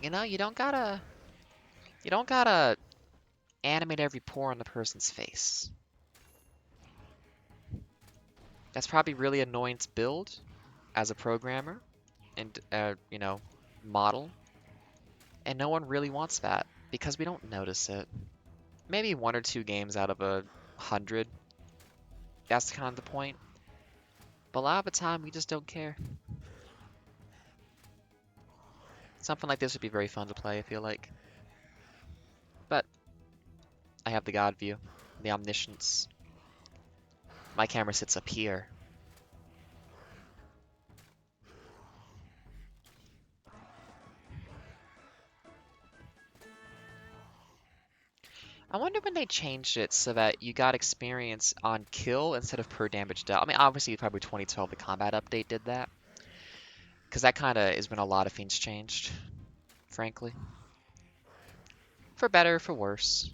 You know, you don't gotta animate every pore on the person's face. That's probably really annoying to build as a programmer and, you know, model. And no one really wants that because we don't notice it. Maybe 1 or 2 games out of a 100. That's kind of the point. But a lot of the time, we just don't care. Something like this would be very fun to play, I feel like. But I have the God view, the omniscience. My camera sits up here. I wonder when they changed it so that you got experience on kill instead of per damage dealt. I mean, obviously, probably 2012, the combat update did that. Because that kind of is when a lot of things changed, frankly. For better, for worse.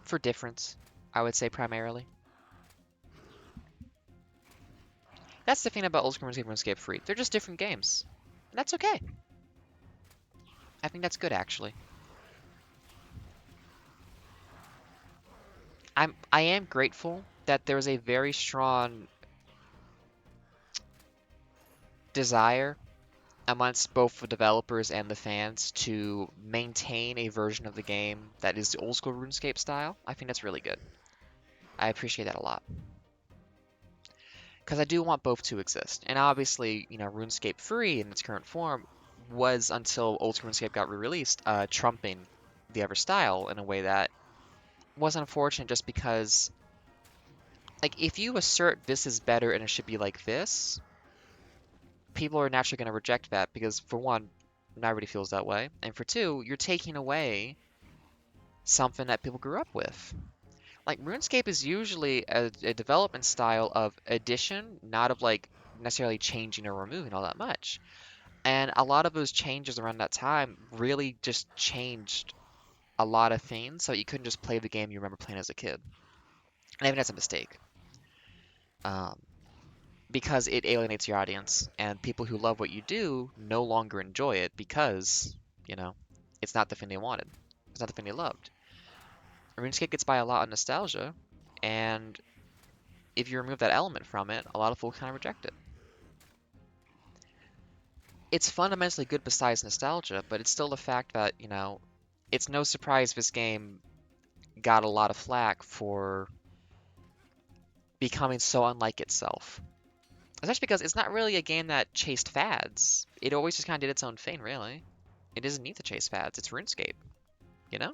For difference, I would say primarily. That's the thing about old school RuneScape and RuneScape 3. They're just different games. And that's okay. I think that's good, actually. I am grateful that there was a very strong desire amongst both the developers and the fans to maintain a version of the game that is the old school RuneScape style. I think that's really good. I appreciate that a lot. Because I do want both to exist. And obviously, you know, RuneScape 3 in its current form was, until old school RuneScape got re-released, trumping the other style in a way that was unfortunate just because, like, if you assert this is better and it should be like this, people are naturally going to reject that because, for one, nobody feels that way. And for two, you're taking away something that people grew up with. Like, RuneScape is usually a development style of addition, not of, like, necessarily changing or removing all that much. And a lot of those changes around that time really just changed a lot of things, so you couldn't just play the game you remember playing as a kid. And I think that's a mistake. Um, because it alienates your audience, and people who love what you do no longer enjoy it because, you know, it's not the thing they wanted. It's not the thing they loved. RuneScape gets by a lot of nostalgia, and if you remove that element from it, a lot of people kind of reject it. It's fundamentally good besides nostalgia, but it's still the fact that, you know, it's no surprise this game got a lot of flack for becoming so unlike itself. Especially because it's not really a game that chased fads. It always just kind of did its own thing, really. It doesn't need to chase fads. It's RuneScape, you know?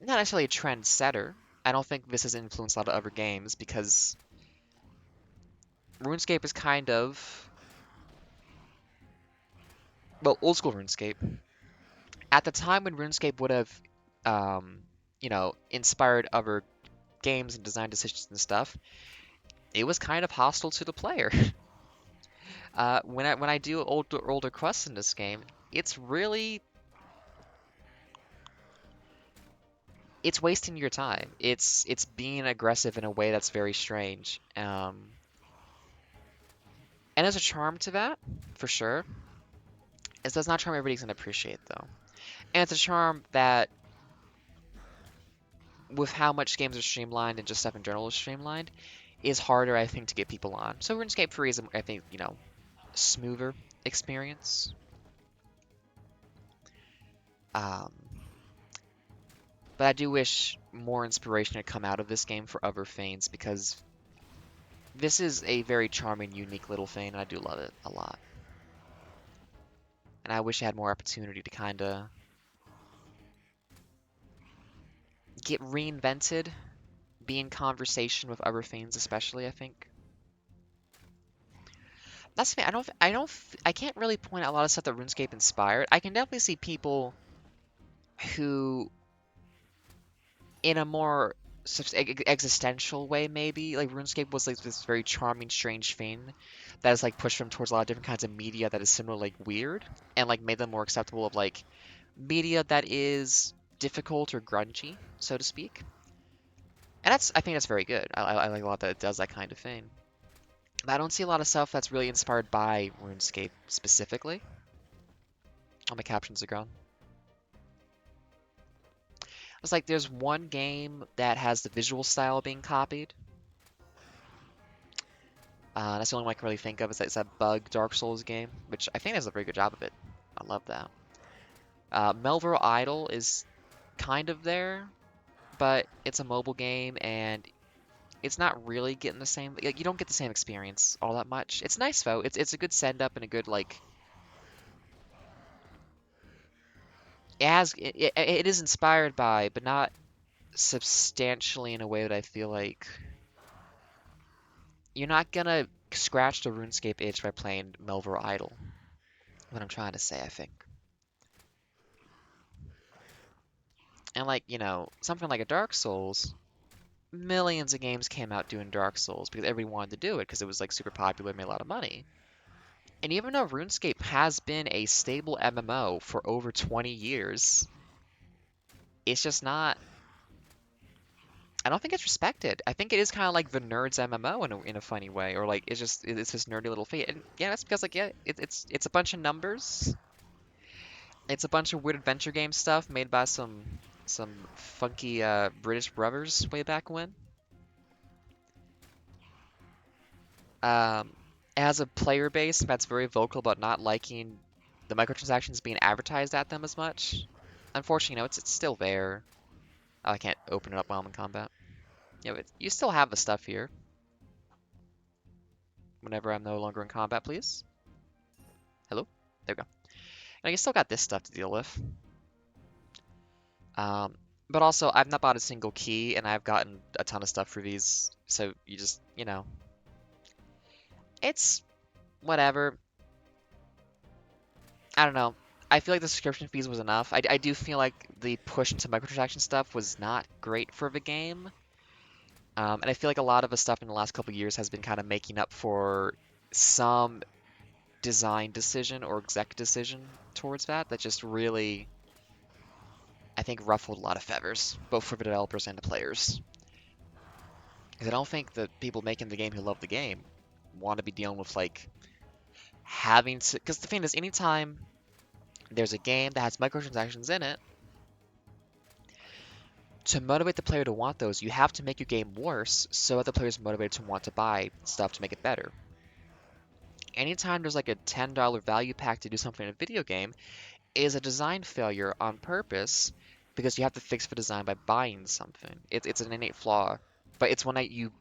Not necessarily a trendsetter. I don't think this has influenced a lot of other games because RuneScape is kind of, well, old school RuneScape. At the time when RuneScape would have, um, you know, inspired other games and design decisions and stuff, it was kind of hostile to the player. When I do older quests in this game, it's really it's wasting your time. It's being aggressive in a way that's very strange. And there's a charm to that, for sure. It does not charm everybody's gonna appreciate though. And it's a charm that, with how much games are streamlined and just stuff in general is streamlined, is harder, I think, to get people on. So RuneScape 3 is, I think, you know, smoother experience. Um, but I do wish more inspiration had come out of this game for other things because this is a very charming, unique little thing, and I do love it a lot. And I wish I had more opportunity to kind of get reinvented, be in conversation with other things, especially, I think. That's the thing. I can't really point out a lot of stuff that RuneScape inspired. I can definitely see people who, in a more existential way, maybe, like RuneScape was like this very charming, strange thing that has like pushed them towards a lot of different kinds of media that is similar, like weird, and like made them more acceptable of like media that is difficult or grungy, so to speak. And I think that's very good. I like a lot that it does that kind of thing. But I don't see a lot of stuff that's really inspired by RuneScape specifically. All my captions are gone. It's like there's one game that has the visual style being copied. That's the only one I can really think of. Is that Bug Dark Souls game, which I think does a very good job of it. I love that. Melville Idol is kind of there, but it's a mobile game and it's not really getting the same. Like, you don't get the same experience all that much. It's nice though. It's a good send up and a good like. It is inspired by, but not substantially in a way that I feel like you're not gonna scratch the RuneScape itch by playing Melvor Idol. What I'm trying to say, I think. And like, something like a Dark Souls, millions of games came out doing Dark Souls because everyone wanted to do it because it was like super popular and made a lot of money. And even though RuneScape has been a stable MMO for over 20 years, it's just not. I don't think it's respected. I think it is kind of like the nerds MMO in a funny way, or like it's this nerdy little fate. And yeah, that's because like it's a bunch of numbers. It's a bunch of weird adventure game stuff made by some funky British brothers way back when. Um, it has a player base that's very vocal about not liking the microtransactions being advertised at them as much. Unfortunately, it's still there. Oh, I can't open it up while I'm in combat. Yeah, but you still have the stuff here. Whenever I'm no longer in combat, please. Hello? There we go. Now you still got this stuff to deal with. Um, but also, I've not bought a single key, and I've gotten a ton of stuff for these. So you just, it's whatever. I don't know. I feel like the subscription fees was enough. I do feel like the push into microtransaction stuff was not great for the game. And I feel like a lot of the stuff in the last couple of years has been kind of making up for some design decision or exec decision towards that just really, I think, ruffled a lot of feathers, both for the developers and the players. Because I don't think the people making the game who love the game want to be dealing with like having to. Because the thing is, anytime there's a game that has microtransactions in it, to motivate the player to want those, you have to make your game worse so that the player's motivated to want to buy stuff to make it better. Anytime there's like a $10 value pack to do something in a video game is a design failure on purpose because you have to fix the design by buying something. It's an innate flaw, but it's one that you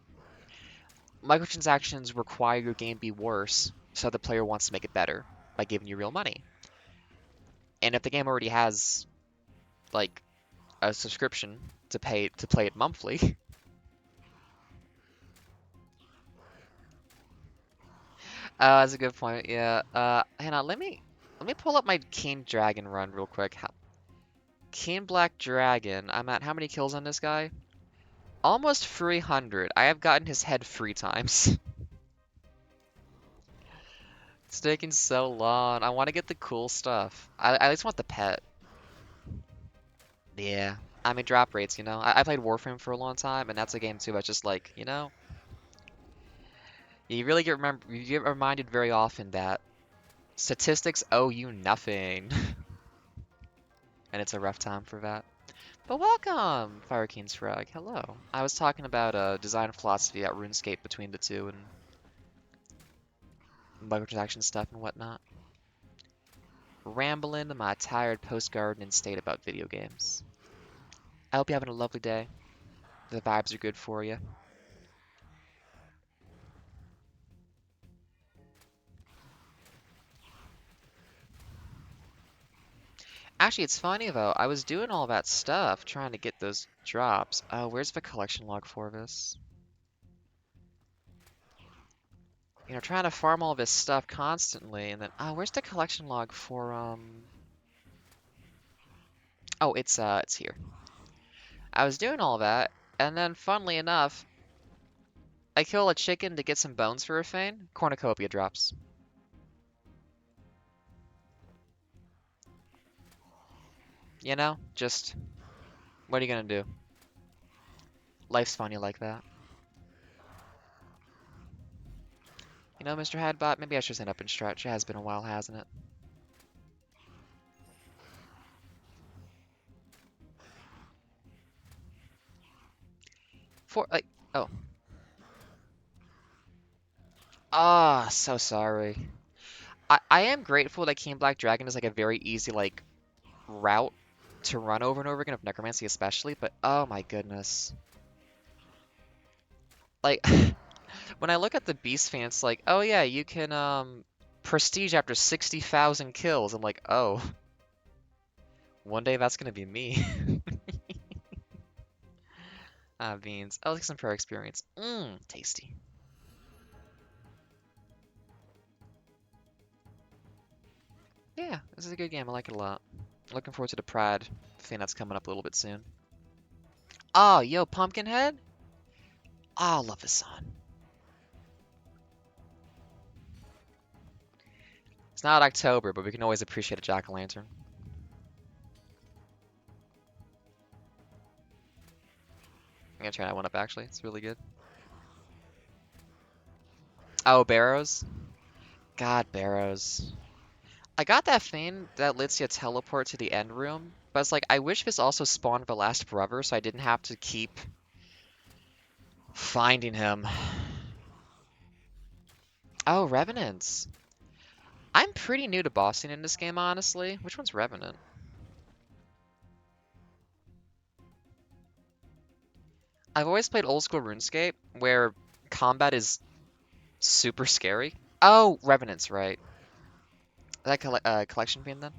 microtransactions require your game be worse so the player wants to make it better by giving you real money. And if the game already has like a subscription to pay to play it monthly, that's a good point. Yeah. Hang on. Let me pull up my Keen Dragon run real quick. Keen Black Dragon. I'm at how many kills on this guy? Almost 300. I have gotten his head 3 times. It's taking so long. I want to get the cool stuff. I at least want the pet. Yeah. I mean, drop rates, I played Warframe for a long time, and that's a game too. That's just like, you really you get reminded very often that statistics owe you nothing, and it's a rough time for that. But welcome, Fire King's Frog. Hello. I was talking about design philosophy at RuneScape between the two and microtransaction stuff and whatnot. Rambling my tired post-gardening state about video games. I hope you're having a lovely day. The vibes are good for you. Actually, it's funny though. I was doing all that stuff trying to get those drops. Oh, where's the collection log for this? Trying to farm all this stuff constantly, and then where's the collection log for Oh, it's here. I was doing all that, and then funnily enough, I kill a chicken to get some bones for a Fane. Cornucopia drops. Just what are you gonna do? Life's funny like that. Mr. Hadbot, maybe I should send up and stretch. It has been a while, hasn't it? For like, oh, so sorry. I am grateful that King Black Dragon is like a very easy like route to run over and over again, of Necromancy especially, but oh my goodness. Like, when I look at the Beast fan, it's like, oh yeah, you can, prestige after 60,000 kills. I'm like, oh, one day that's gonna be me. Ah, beans. I'll get some pro experience. Mmm, tasty. Yeah, this is a good game. I like it a lot. Looking forward to the Pride thing that's coming up a little bit soon. Oh, yo, Pumpkinhead? Oh, I love this song. It's not October, but we can always appreciate a jack-o'-lantern. I'm gonna try that one up, actually. It's really good. Oh, Barrows? God, Barrows. I got that thing that lets you teleport to the end room, but it's like, I wish this also spawned the last forever, so I didn't have to keep finding him. Oh, Revenants. I'm pretty new to bossing in this game, honestly. Which one's Revenant? I've always played old school RuneScape, where combat is super scary. Oh, Revenant's right. Is that collection theme then?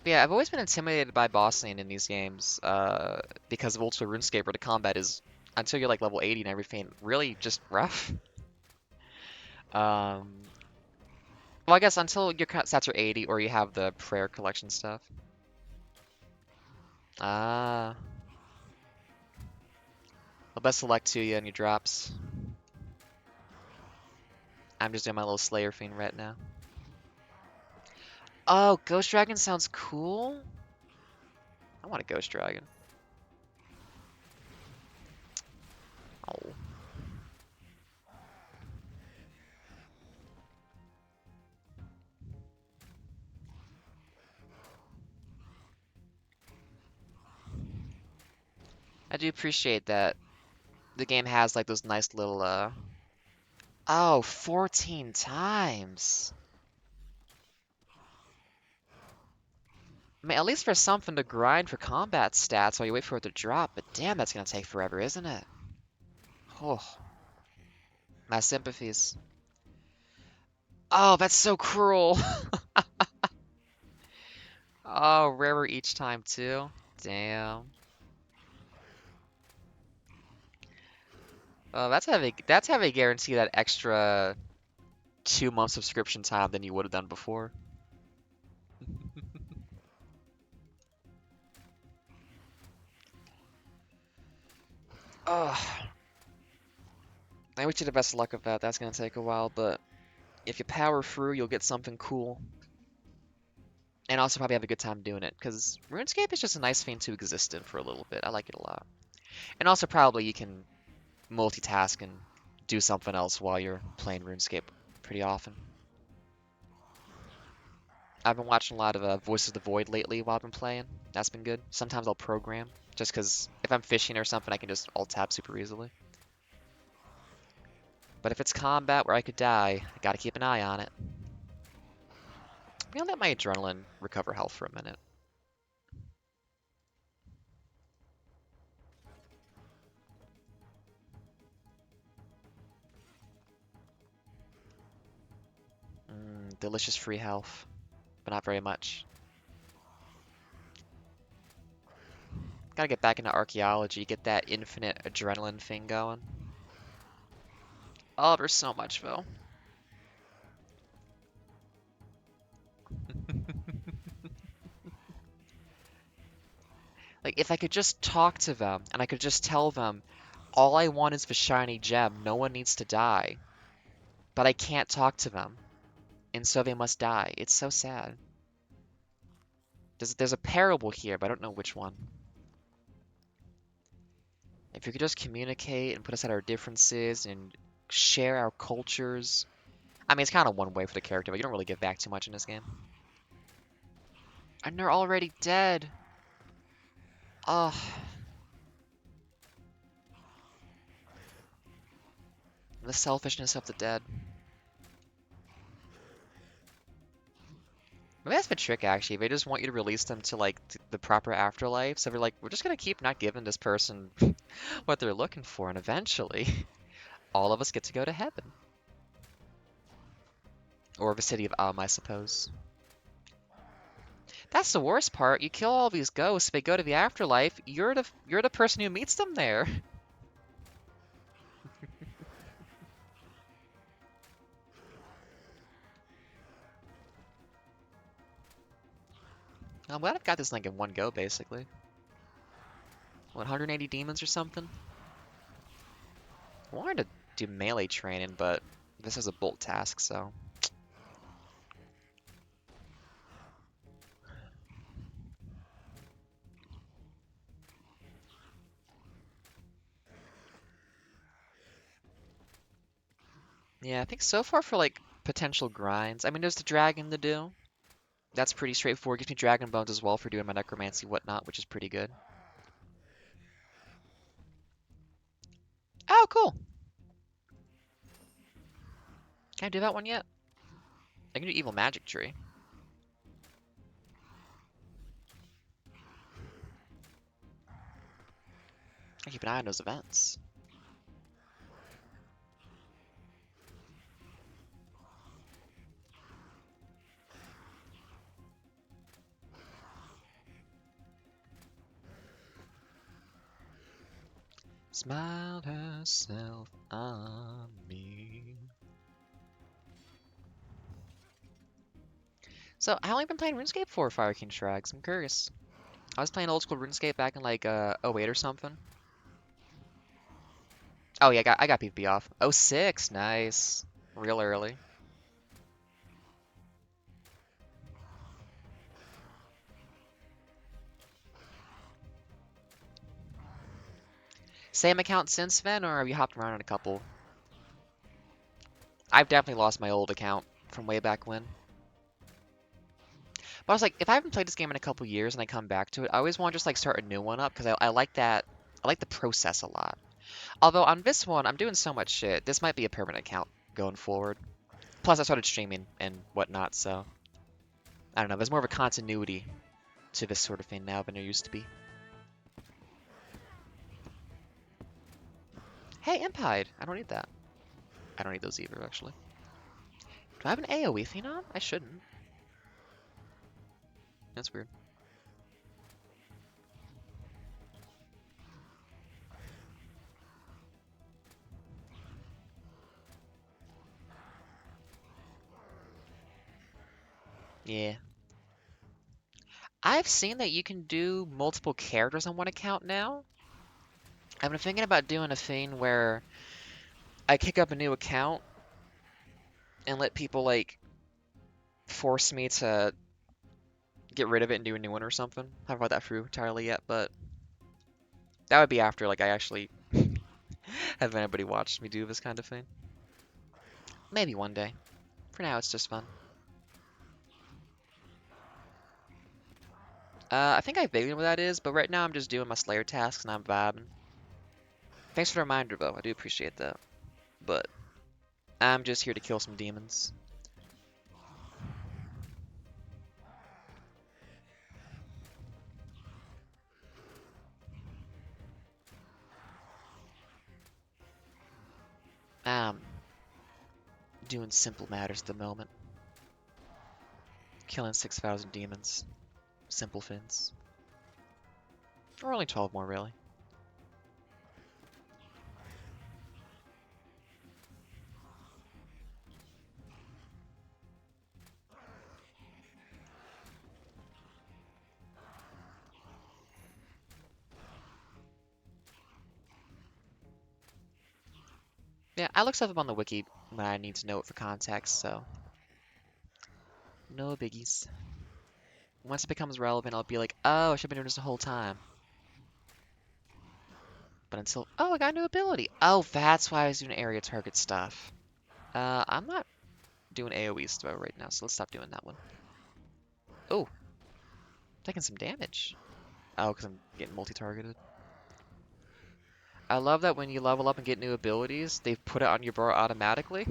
But yeah, I've always been intimidated by bossing in these games, because of old school RuneScape, where the combat is, until you're like level 80 and everything, really just rough. Um, well, I guess until your stats are 80 or you have the prayer collection stuff. Ah. Well, best of luck to you and your drops. I'm just doing my little Slayer thing right now. Oh, Ghost Dragon sounds cool. I want a Ghost Dragon. Oh. I do appreciate that the game has like those nice little Oh, 14 times. I mean, at least there's something to grind for combat stats while you wait for it to drop, but damn, that's gonna take forever, isn't it? Oh, my sympathies. Oh, that's so cruel. Oh, rarer each time too. Damn. Oh, that's having a guarantee that extra 2 month subscription time than you would have done before. Ugh. I wish you the best of luck with that. That's gonna take a while, but if you power through, you'll get something cool. And also probably have a good time doing it, because RuneScape is just a nice thing to exist in for a little bit. I like it a lot. And also probably you can multitask and do something else while you're playing RuneScape pretty often. I've been watching a lot of Voices of the Void lately while I've been playing. That's been good. Sometimes I'll program, just because if I'm fishing or something, I can just alt-tab super easily. But if it's combat where I could die, I gotta keep an eye on it. I'm gonna let my adrenaline recover health for a minute. Delicious free health, but not very much. Gotta get back into archaeology, get that infinite adrenaline thing going. Oh, there's so much, though. Like, if I could just talk to them, and I could just tell them, all I want is the shiny gem, no one needs to die. But I can't talk to them, and so they must die. It's so sad. There's a parable here, but I don't know which one. If you could just communicate and put aside our differences and share our cultures. I mean, it's kind of one way for the character, but you don't really give back too much in this game. And they're already dead. Ugh. The selfishness of the dead. Maybe that's the trick, actually. They just want you to release them to, like, the proper afterlife. So they're like, we're just gonna keep not giving this person what they're looking for, and eventually, all of us get to go to heaven. Or the city of I suppose. That's the worst part. You kill all these ghosts, they go to the afterlife, you're the person who meets them there. I'm glad I've got this like in one go, basically. What, 180 demons or something? I wanted to do melee training, but this is a bolt task, so. Yeah, I think so far for like potential grinds. I mean, there's the dragon to do. That's pretty straightforward. Gives me dragon bones as well for doing my necromancy whatnot, which is pretty good. Oh, cool. Can I do that one yet? I can do evil magic tree. I keep an eye on those events. Smiled herself on me. So, how long have you been playing RuneScape for, Fire King Shrags? I'm curious. I was playing old school RuneScape back in like '08 or something. Oh yeah, I got PvP off. '06, nice. Real early. Same account since then, or have you hopped around on a couple? I've definitely lost my old account from way back when. But I was like, if I haven't played this game in a couple years and I come back to it, I always want to just like start a new one up because I like that. I like the process a lot. Although on this one, I'm doing so much shit. This might be a permanent account going forward. Plus, I started streaming and whatnot, so I don't know. There's more of a continuity to this sort of thing now than there used to be. Hey, Impide! I don't need that. I don't need those either, actually. Do I have an AoE thing on? I shouldn't. That's weird. Yeah. I've seen that you can do multiple characters on one account now. I've been thinking about doing a thing where I kick up a new account and let people, like, force me to get rid of it and do a new one or something. I haven't thought that through entirely yet, but that would be after, like, I actually have anybody watch me do this kind of thing. Maybe one day. For now, it's just fun. I think I vaguely know what that is, but right now I'm just doing my Slayer tasks and I'm vibing. Thanks for the reminder, though. I do appreciate that. But I'm just here to kill some demons. I'm doing simple matters at the moment. Killing 6,000 demons. Simple fins. Or only 12 more, really. Yeah, I look stuff up on the wiki when I need to know it for context, so no biggies. Once it becomes relevant, I'll be like, oh, I should have been doing this the whole time. But until, oh, I got a new ability. Oh, that's why I was doing area target stuff. I'm not doing AoE stuff right now, so let's stop doing that one. Oh, taking some damage. Oh, because I'm getting multi-targeted. I love that when you level up and get new abilities, they put it on your bar automatically.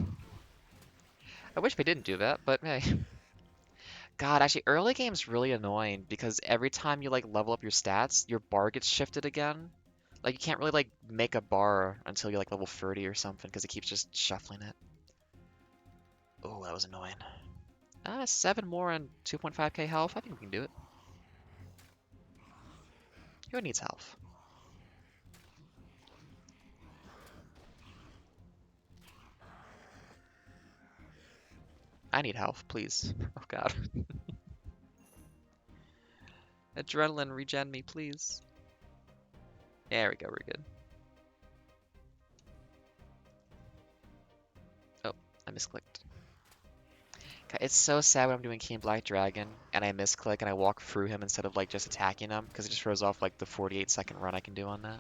I wish they didn't do that, but hey. God, actually, early game's really annoying because every time you like level up your stats, your bar gets shifted again. Like you can't really like make a bar until you're like level 30 or something because it keeps just shuffling it. Oh, that was annoying. 7 more and 2.5k health. I think we can do it. Who needs health? I need health, please. Oh god. Adrenaline, regen me, please. There we go, we're good. Oh, I misclicked. God, it's so sad when I'm doing King Black Dragon and I misclick and I walk through him instead of like just attacking him because it just throws off like the 48-second run I can do on that.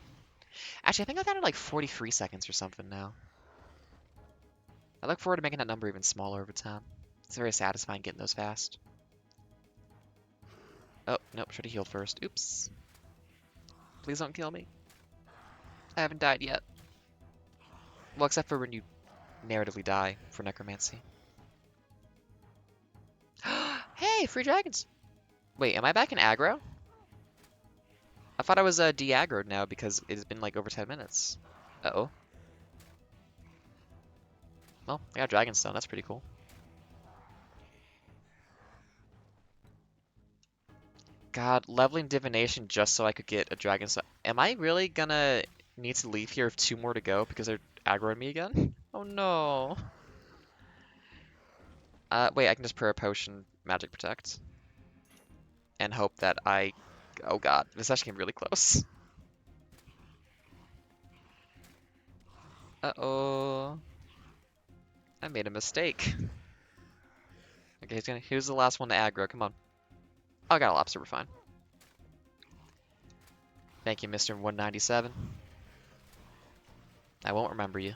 Actually, I think I've got it like 43 seconds or something now. I look forward to making that number even smaller over time. It's very satisfying getting those fast. Oh, nope, should have healed first. Oops. Please don't kill me. I haven't died yet. Well, except for when you narratively die for necromancy. Hey, free dragons! Wait, am I back in aggro? I thought I was de-aggroed now because it's been like over 10 minutes. Uh-oh. Well, I got Dragonstone, that's pretty cool. God, leveling Divination just so I could get a Dragonstone. Am I really gonna need to leave here with 2 more to go because they're aggroing me again? Oh no. Wait, I can just Prayer Potion Magic Protect. And hope that I... Oh god, this actually came really close. Uh-oh. I made a mistake. Okay, here's the last one to aggro, come on. Oh, I got a lobster, we're fine. Thank you, Mr. 197. I won't remember you.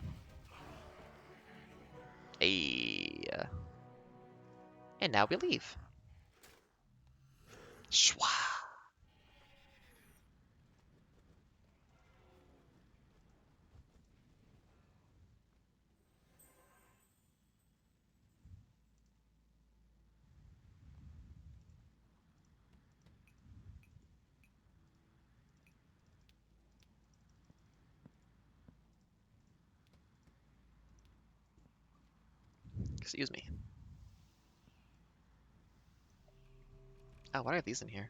Hey. And now we leave. Shwa. Excuse me. Oh, why are these in here?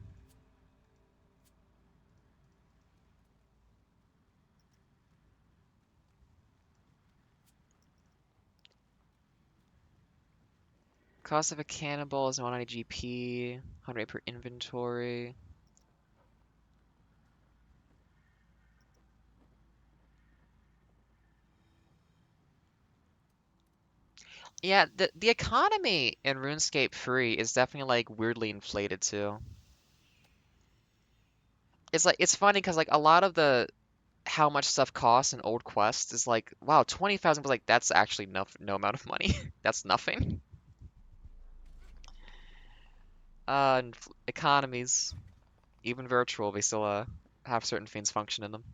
Cost of a cannonball is 190 GP, 100 per inventory. Yeah, the economy in RuneScape Free is definitely like weirdly inflated too. It's funny because like a lot of the how much stuff costs in old quests is like wow 20,000, but like that's actually no amount of money. That's nothing. And economies, even virtual, they still have certain things function in them.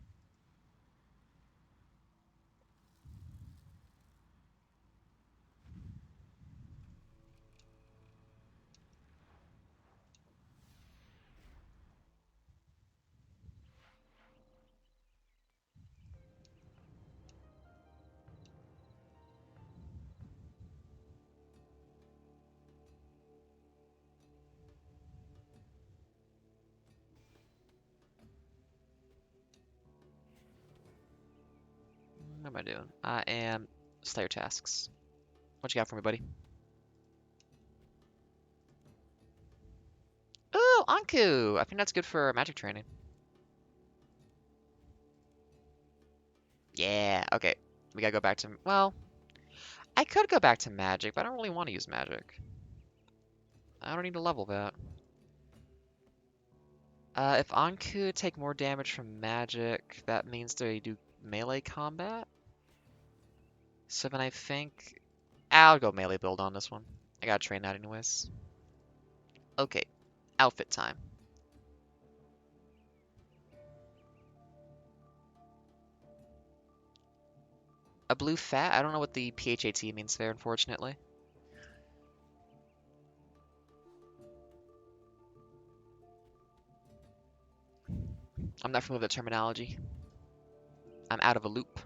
What am I doing? I am Slayer tasks. What you got for me, buddy? Ooh, Anku! I think that's good for magic training. Yeah, okay. We gotta go back to... Well, I could go back to magic, but I don't really want to use magic. I don't need to level that. If Anku take more damage from magic, that means they do melee combat? So then I think... I'll go melee build on this one. I gotta train that anyways. Okay, outfit time. A blue fat? I don't know what the PHAT means there, unfortunately. I'm not familiar with the terminology. I'm out of a loop.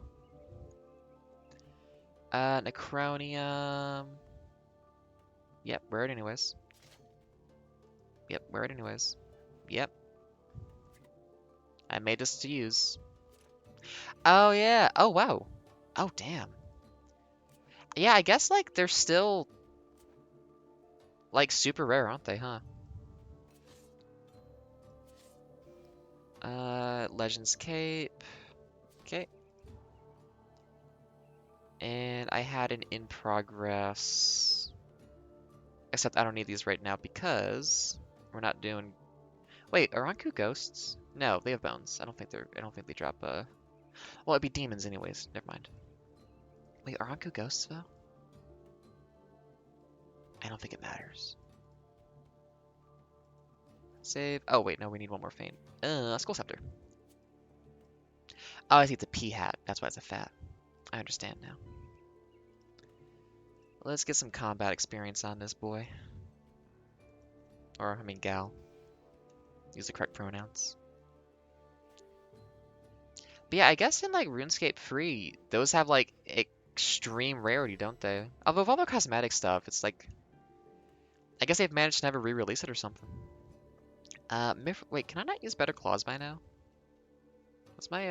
Necronium. Yep, wear it anyways. Yep, wear it anyways. Yep. I made this to use. Oh, yeah. Oh, wow. Oh, damn. Yeah, I guess, like, they're still, like, super rare, aren't they, huh? Legends Cape. Okay. And I had an in progress. Except I don't need these right now because we're not doing. Wait, are Anku ghosts? No, they have bones. I don't think they drop well, it'd be demons anyways. Never mind. Wait, are Anku ghosts though? I don't think it matters. Save. Oh wait, no, we need one more feint. Skull scepter. Oh, I see it's a pea hat. That's why it's a fat. I understand now. Let's get some combat experience on this boy. Or, I mean, gal. Use the correct pronouns. But yeah, I guess in like RuneScape Free, those have like extreme rarity, don't they? Although with all the cosmetic stuff, it's like I guess they've managed to never re-release it or something. Wait, can I not use Better Claws by now? What's my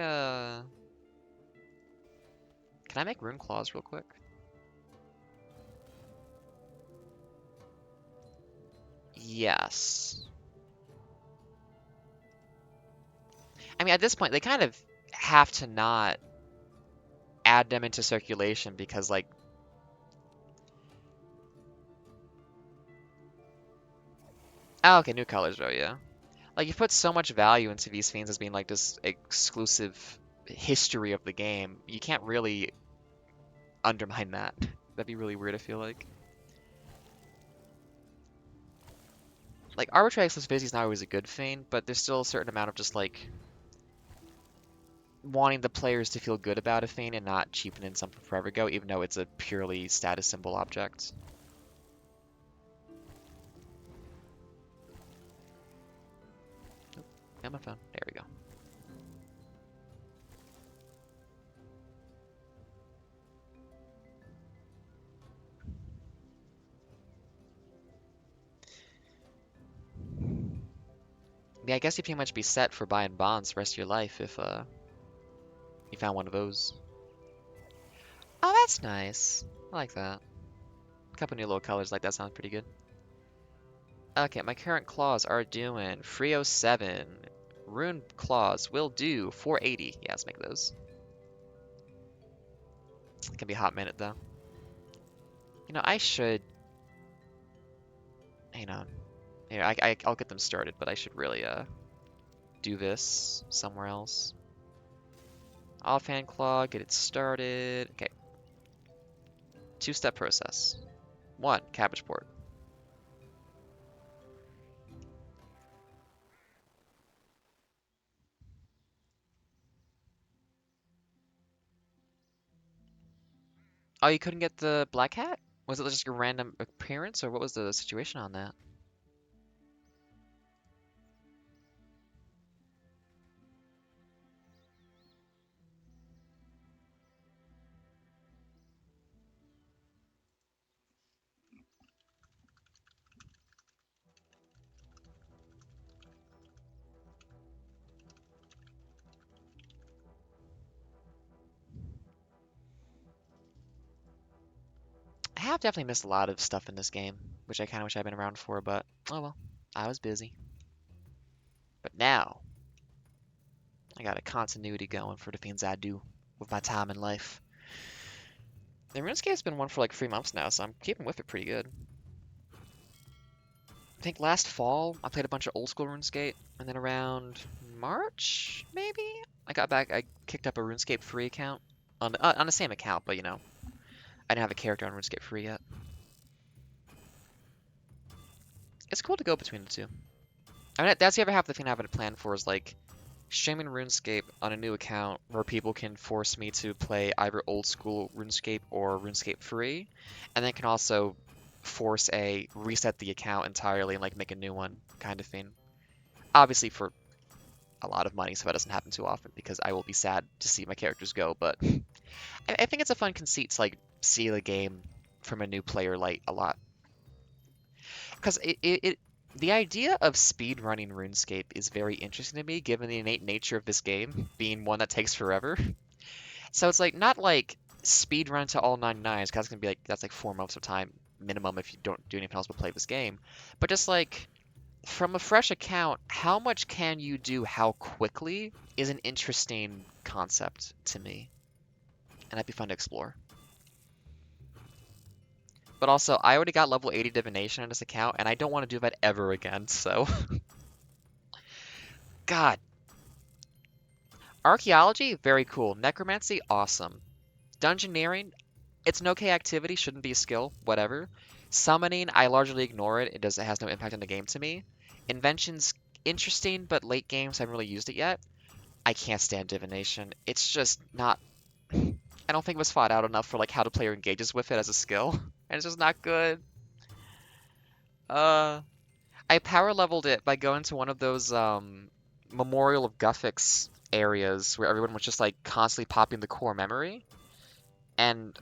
Can I make Rune Claws real quick? Yes. I mean, at this point, they kind of have to not add them into circulation because, like, oh, okay, new colors, though, yeah. Like, you put so much value into these fiends as being like this exclusive history of the game. You can't really undermine that. That'd be really weird, I feel like. Like, arbitrary exclusivity is not always a good thing, but there's still a certain amount of just, like, wanting the players to feel good about a thing and not cheapening something forever ago, even though it's a purely status symbol object. Oh, got my phone. There we go. Yeah, I guess you pretty much be set for buying bonds the rest of your life if you found one of those. Oh, that's nice. I like that. A couple new little colors like that sounds pretty good. Okay, my current claws are doing 307. Rune claws will do 480. Yeah, let's make those. It can be a hot minute though. You know, I should. Hang on. Here, I'll get them started, but I should really do this somewhere else. Offhand claw, get it started. Okay. Two-step process. 1, cabbage port. Oh, you couldn't get the black hat? Was it just a random appearance, or what was the situation on that? I have definitely missed a lot of stuff in this game, which I kind of wish I'd been around for, but oh well, I was busy. But now, I got a continuity going for the things I do with my time in life. The RuneScape's been one for like 3 months now, so I'm keeping with it pretty good. I think last fall, I played a bunch of old school RuneScape, and then around March, maybe? I kicked up a RuneScape free account on the same account, but you know, I didn't have a character on RuneScape free yet. It's cool to go between the two. I mean, that's the other half of the thing I haven't planned for is like streaming RuneScape on a new account where people can force me to play either old school RuneScape or RuneScape free, and then can also force a reset the account entirely and like make a new one kind of thing. Obviously for a lot of money so that doesn't happen too often because I will be sad to see my characters go. But I think it's a fun conceit to like see the game from a new player light a lot. Because the idea of speed running RuneScape is very interesting to me, given the innate nature of this game being one that takes forever. So it's like not like speed run to all 99s, because that's gonna be like that's like 4 months of time minimum if you don't do anything else but play this game. But just like from a fresh account, how much can you do how quickly is an interesting concept to me, and that'd be fun to explore. But also, I already got level 80 divination on this account, and I don't want to do that ever again, so... God. Archaeology, very cool. Necromancy, awesome. Dungeoneering, it's an okay activity, shouldn't be a skill, whatever. Summoning, I largely ignore it. It has no impact on the game to me. Invention's interesting, but late games, I haven't really used it yet. I can't stand divination. It's just not... I don't think it was thought out enough for like how the player engages with it as a skill. And it's just not good. I power leveled it by going to one of those Memorial of Guthix areas where everyone was just like constantly popping the core memory. And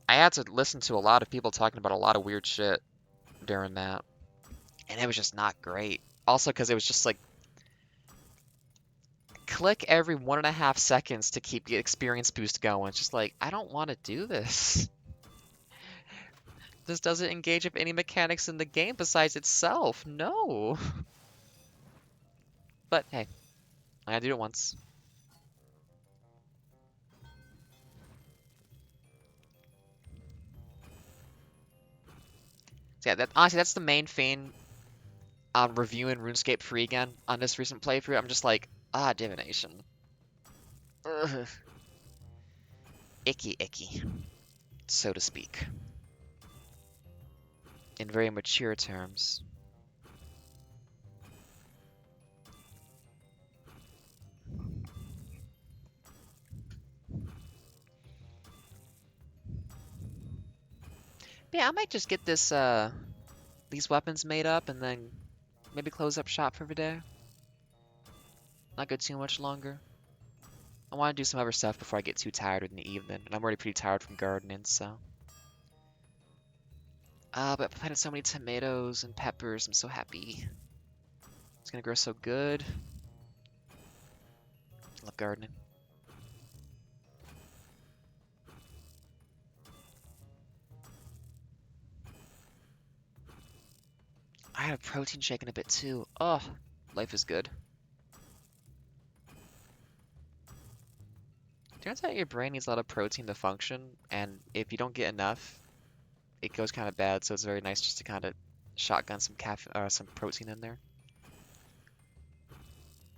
I had to listen to a lot of people talking about a lot of weird shit during that. And it was just not great. Also because it was just like click every 1.5 seconds to keep the experience boost going. It's just like, I don't want to do this. This doesn't engage with any mechanics in the game besides itself. No. But hey, I gotta do it once. So yeah, honestly, that's the main thing on reviewing RuneScape free again on this recent playthrough. I'm just like, divination. Ugh. Icky, icky, so to speak. In very mature terms. But yeah, I might just get these weapons made up and then maybe close up shop for the day. Not go too much longer. I want to do some other stuff before I get too tired in the evening, and I'm already pretty tired from gardening, so. But I planted so many tomatoes and peppers. I'm so happy. It's gonna grow so good. I love gardening. I had a protein shake in a bit too. Oh, life is good. Turns out your brain needs a lot of protein to function, and if you don't get enough, it goes kind of bad. So it's very nice just to kind of shotgun some some protein in there.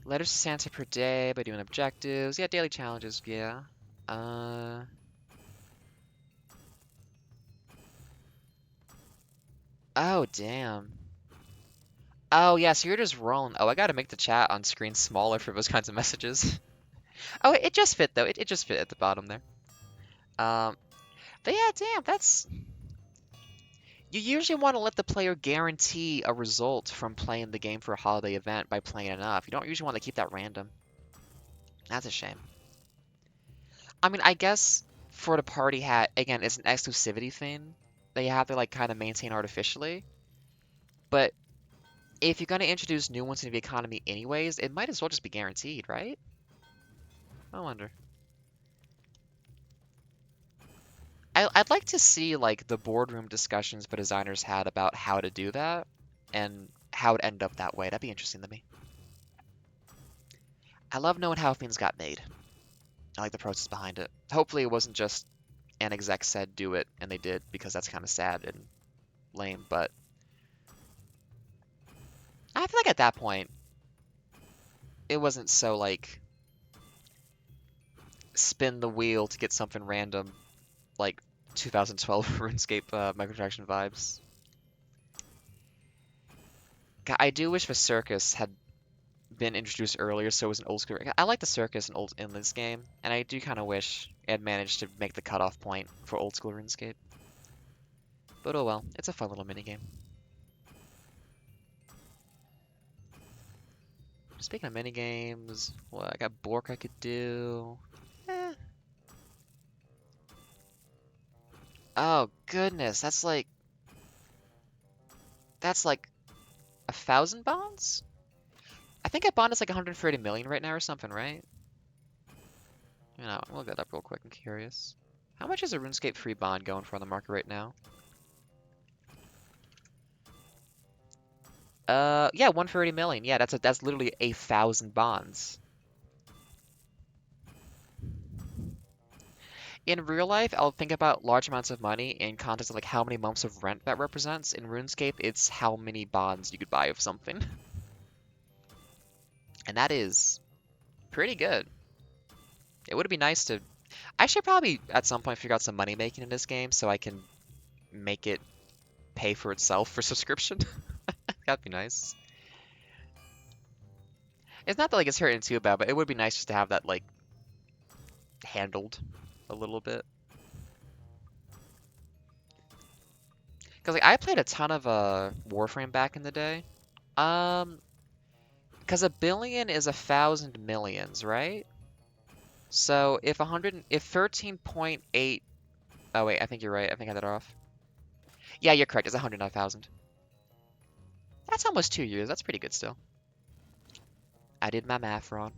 Letters to Santa per day by doing objectives. Yeah, daily challenges. Yeah. Oh, damn. Oh, yeah, so you're just rolling. Oh, I gotta make the chat on screen smaller for those kinds of messages. Oh, it just fit, though. It just fit at the bottom there. Um, but yeah, damn, that's... You usually want to let the player guarantee a result from playing the game for a holiday event by playing enough. You don't usually want to keep that random. That's a shame. I mean, I guess for the party hat, again, it's an exclusivity thing that you have to, like, kind of maintain artificially. But if you're going to introduce new ones into the economy anyways, it might as well just be guaranteed, right? I wonder. I'd like to see like the boardroom discussions the designers had about how to do that and how it ended up that way. That'd be interesting to me. I love knowing how things got made. I like the process behind it. Hopefully it wasn't just an exec said do it and they did, because that's kind of sad and lame, but I feel like at that point it wasn't so like spin the wheel to get something random like 2012 RuneScape microtransaction vibes. God, I do wish the circus had been introduced earlier, so it was an old school. I like the circus in this game, and I do kind of wish it had managed to make the cutoff point for old school RuneScape. But oh well, it's a fun little minigame. Speaking of mini games, well, I got Bork I could do. Eh. Oh goodness, that's like 1,000 bonds? I think a bond is like 130 million right now or something, right? You know, we'll look that up real quick. I'm curious. How much is a RuneScape free bond going for on the market right now? Yeah, 130 million. Yeah, that's literally 1,000 bonds. In real life, I'll think about large amounts of money in context of like how many months of rent that represents. In RuneScape, it's how many bonds you could buy of something. And that is pretty good. It would be nice to... I should probably at some point figure out some money making in this game so I can make it pay for itself for subscription. That'd be nice. It's not that like it's hurting too bad, but it would be nice just to have that like handled a little bit. Because like I played a ton of Warframe back in the day. Um, because a billion is 1,000 millions, right? So if 13.8, oh wait, I think you're right. I think I had that off. Yeah, you're correct. It's 100, not 1,000. That's almost 2 years. That's pretty good still. I did my math wrong.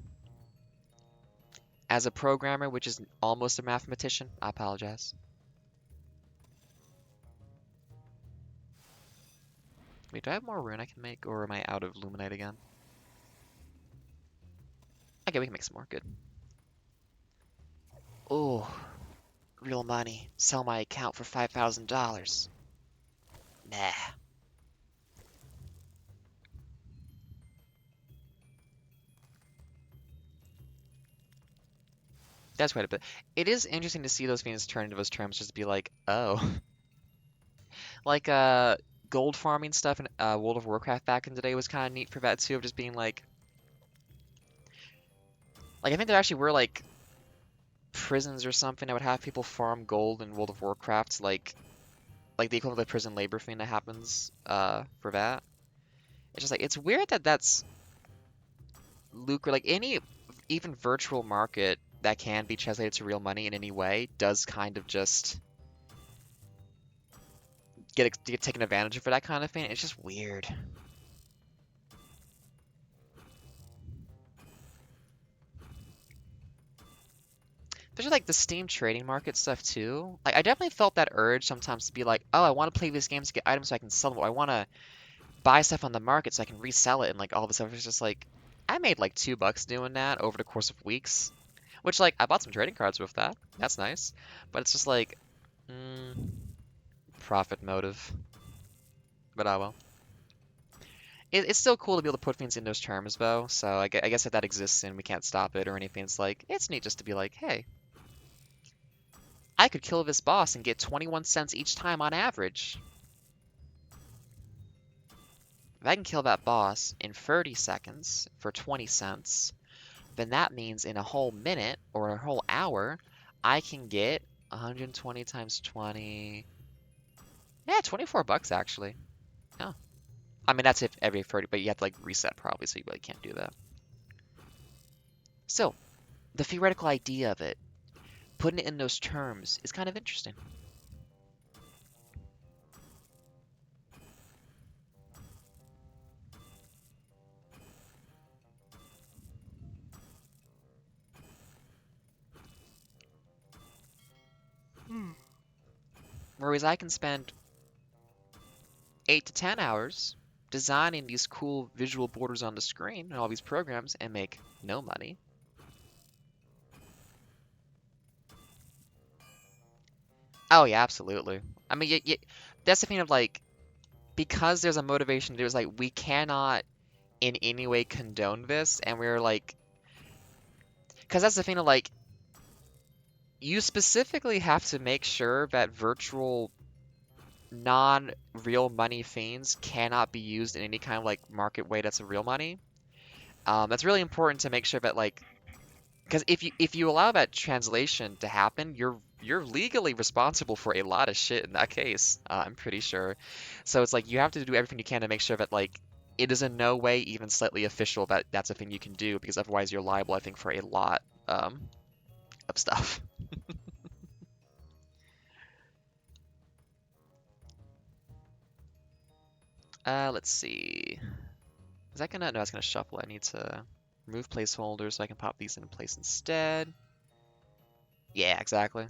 As a programmer, which is almost a mathematician, I apologize. Wait, do I have more rune I can make, or am I out of Luminite again? Okay, we can make some more. Good. Oh, real money. Sell my account for $5,000. Nah. That's quite a bit. It is interesting to see those things turn into those terms, just to be like, oh. Like, gold farming stuff in World of Warcraft back in the day was kind of neat for that too, of just being like I think there actually were like prisons or something that would have people farm gold in World of Warcraft, like the equivalent of the prison labor thing that happens for that. It's just like it's weird that that's lucre like any even virtual market that can be translated to real money in any way does kind of just get taken advantage of for that kind of thing. It's just weird. There's like the Steam trading market stuff too. Like I definitely felt that urge sometimes to be like, oh, I want to play these games to get items so I can sell them. Or I want to buy stuff on the market so I can resell it and like all this stuff. It's just like I made like $2 doing that over the course of weeks, which like I bought some trading cards with that. That's nice, but it's just like profit motive. But oh well. It's still cool to be able to put things in those terms though. So I guess if that exists and we can't stop it or anything, it's like it's neat just to be like, hey, I could kill this boss and get 21 cents each time on average. If I can kill that boss in 30 seconds for 20 cents, then that means in a whole minute or a whole hour, I can get 120 times 20. Yeah, $24 actually. Yeah. I mean, that's if every 30, but you have to like reset probably, so you really can't do that. So, the theoretical idea of it, putting it in those terms, is kind of interesting. Whereas I can spend 8 to 10 hours designing these cool visual borders on the screen and all these programs and make no money. Oh yeah, absolutely. I mean, that's the thing of like, because there's a motivation, there's like, we cannot in any way condone this, and we're like, because that's the thing of like, you specifically have to make sure that virtual non-real money fiends cannot be used in any kind of like market way that's a real money. That's really important to make sure that like, because if you allow that translation to happen, you're legally responsible for a lot of shit in that case. I'm pretty sure. So it's like you have to do everything you can to make sure that like it is in no way even slightly official that that's a thing you can do, because otherwise you're liable, I think, for a lot of stuff. Let's see. Is that gonna... No, that's gonna shuffle. I need to remove placeholders so I can pop these in place instead. Yeah, exactly.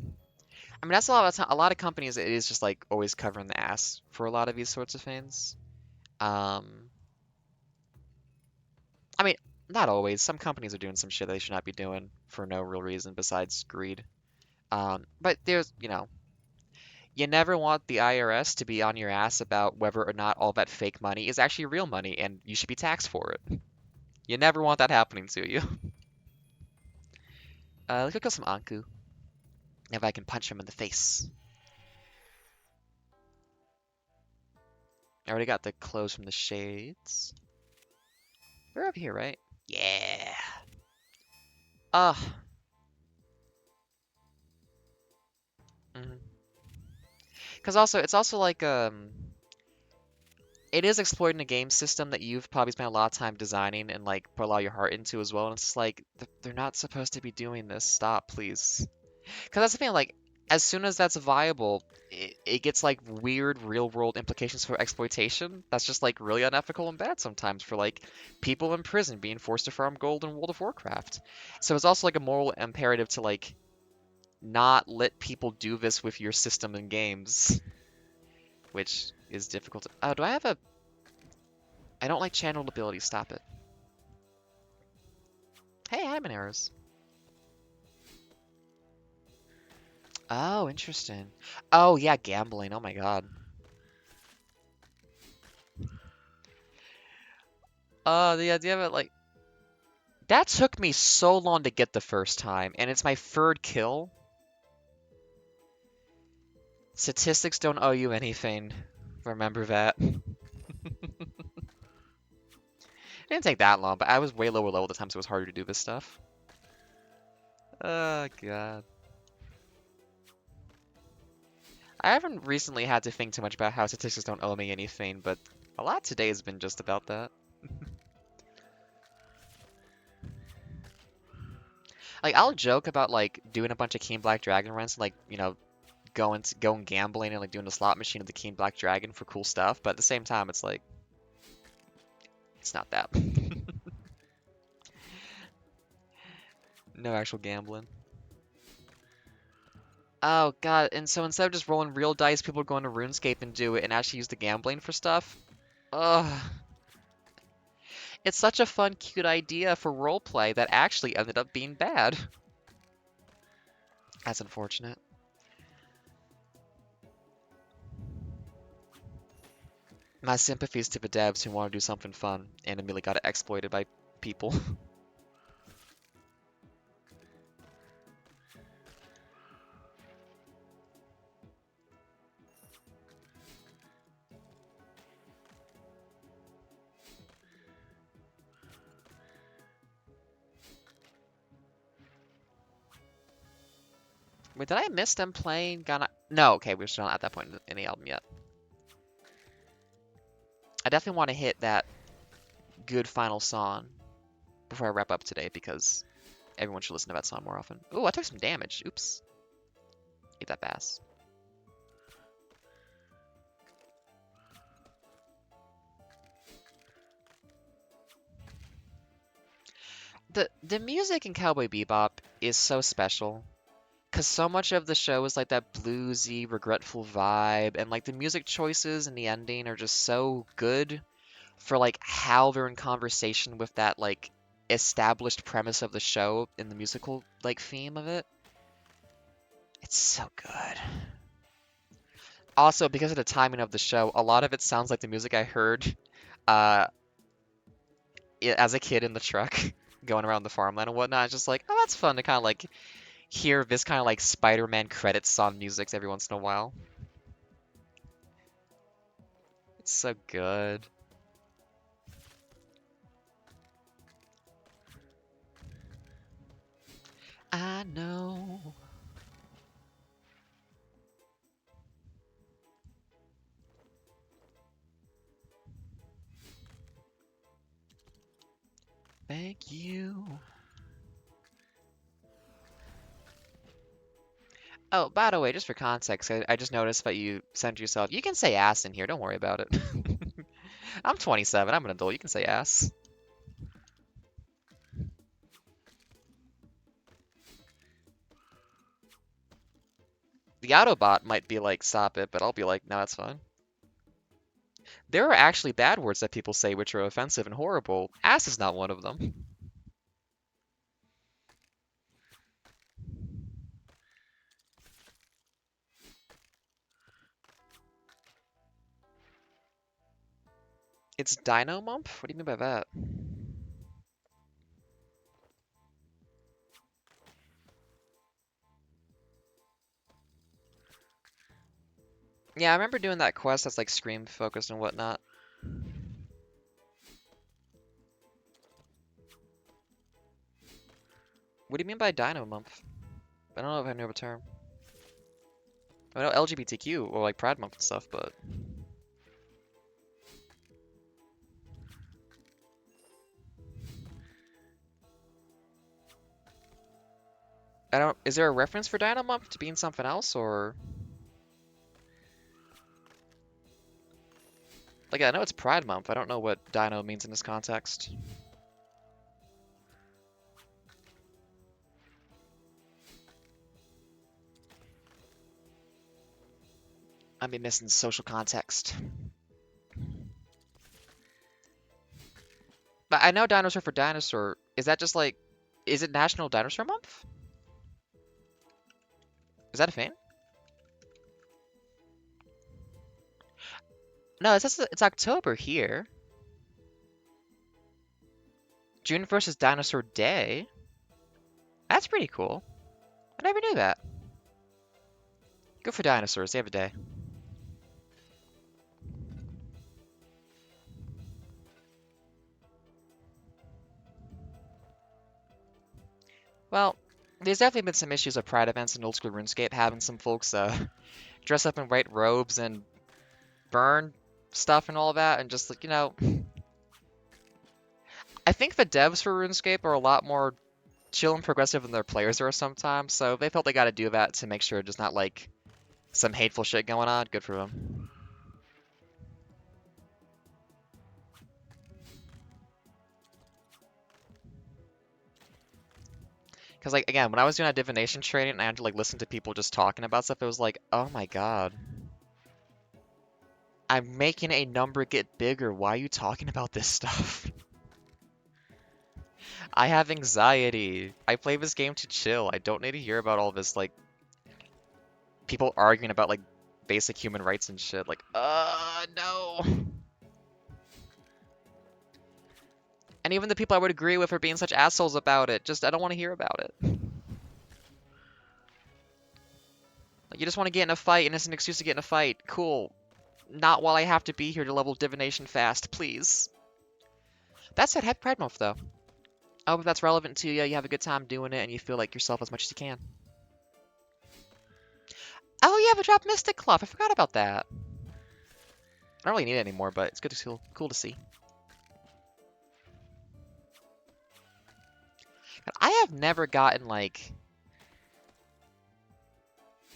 I mean, that's a lot of companies, it is just like always covering the ass for a lot of these sorts of things. Um, I mean, not always. Some companies are doing some shit they should not be doing for no real reason besides greed. But there's, you never want the IRS to be on your ass about whether or not all that fake money is actually real money and you should be taxed for it. You never want that happening to you. Let's go kill some Anku. If I can punch him in the face. I already got the clothes from the shades. We're up here, right? Yeah. Ugh. Because also, it's also like, it is exploiting a game system that you've probably spent a lot of time designing and like put a lot of your heart into as well. And it's just like, they're not supposed to be doing this. Stop, please. Because that's the thing, like, as soon as that's viable, it gets like weird real world implications for exploitation. That's just like really unethical and bad sometimes for like people in prison being forced to farm gold in World of Warcraft. So it's also like a moral imperative to like not let people do this with your system and games, which is difficult. Do I have a... I don't like channeled abilities. Stop it. Hey, I'm an arrows. Oh, interesting. Oh, yeah, gambling. Oh my god. The idea of it, like... That took me so long to get the first time, and it's my third kill. Statistics don't owe you anything. Remember that. It didn't take that long, but I was way lower level at the time, so it was harder to do this stuff. Oh, god. I haven't recently had to think too much about how statistics don't owe me anything, but a lot today has been just about that. Like, I'll joke about, like, doing a bunch of King Black Dragon runs, like, going gambling and, like, doing the slot machine of the King Black Dragon for cool stuff, but at the same time, it's like, it's not that. No actual gambling. Oh, God, and so instead of just rolling real dice, people are going to RuneScape and do it and actually use the gambling for stuff? Ugh. It's such a fun, cute idea for roleplay that actually ended up being bad. That's unfortunate. My sympathies to the devs who want to do something fun and immediately got exploited by people. Wait, did I miss them playing Ghana? No, okay, we're still not at that point in the album yet. I definitely want to hit that good final song before I wrap up today because everyone should listen to that song more often. Ooh, I took some damage. Oops. Eat that bass. The music in Cowboy Bebop is so special. Because so much of the show is like that bluesy, regretful vibe, and like the music choices and the ending are just so good for like how they're in conversation with that like established premise of the show in the musical like theme of it. It's so good. Also, because of the timing of the show, a lot of it sounds like the music I heard uh, as a kid in the truck going around the farmland and whatnot. It's just like, oh, that's fun to kind of like hear this kind of like Spider-Man credits song music every once in a while. It's so good. I know. Thank you. Oh, by the way, just for context, I just noticed that you sent yourself. You can say ass in here. Don't worry about it. I'm 27. I'm an adult. You can say ass. The Autobot might be like, stop it, but I'll be like, no, that's fine. There are actually bad words that people say which are offensive and horrible. Ass is not one of them. It's Dino Mump? What do you mean by that? Yeah, I remember doing that quest that's like Scream focused and whatnot. What do you mean by Dino Mump? I don't know if I know the term. I know LGBTQ or like Pride Month and stuff, but I don't. Is there a reference for Dino Month to being something else, or like I know it's Pride Month. I don't know what Dino means in this context. I be missing social context. But I know dinosaur for dinosaur. Is that just like, is it National Dinosaur Month? Is that a thing? No, it says it's October here. June 1st is Dinosaur Day. That's pretty cool. I never knew that. Good for dinosaurs. They have a day. Well, there's definitely been some issues of Pride events in old school RuneScape, having some folks dress up in white robes and burn stuff and all that, and just like, I think the devs for RuneScape are a lot more chill and progressive than their players are sometimes, so they felt they got to do that to make sure there's not like some hateful shit going on. Good for them. Because like again, when I was doing that divination training and I had to like listen to people just talking about stuff, it was like, oh my god, I'm making a number get bigger. Why are you talking about this stuff? I have anxiety. I play this game to chill. I don't need to hear about all this like people arguing about like basic human rights and shit. Like, no. And even the people I would agree with are being such assholes about it. Just I don't want to hear about it. Like, you just want to get in a fight and it's an excuse to get in a fight. Cool. Not while I have to be here to level divination fast, please. That said, happy Pride Month though. I hope that's relevant to you. You have a good time doing it and you feel like yourself as much as you can. Oh yeah, but drop Mystic Cloth. I forgot about that. I don't really need it anymore, but it's good to feel cool to see. I have never gotten like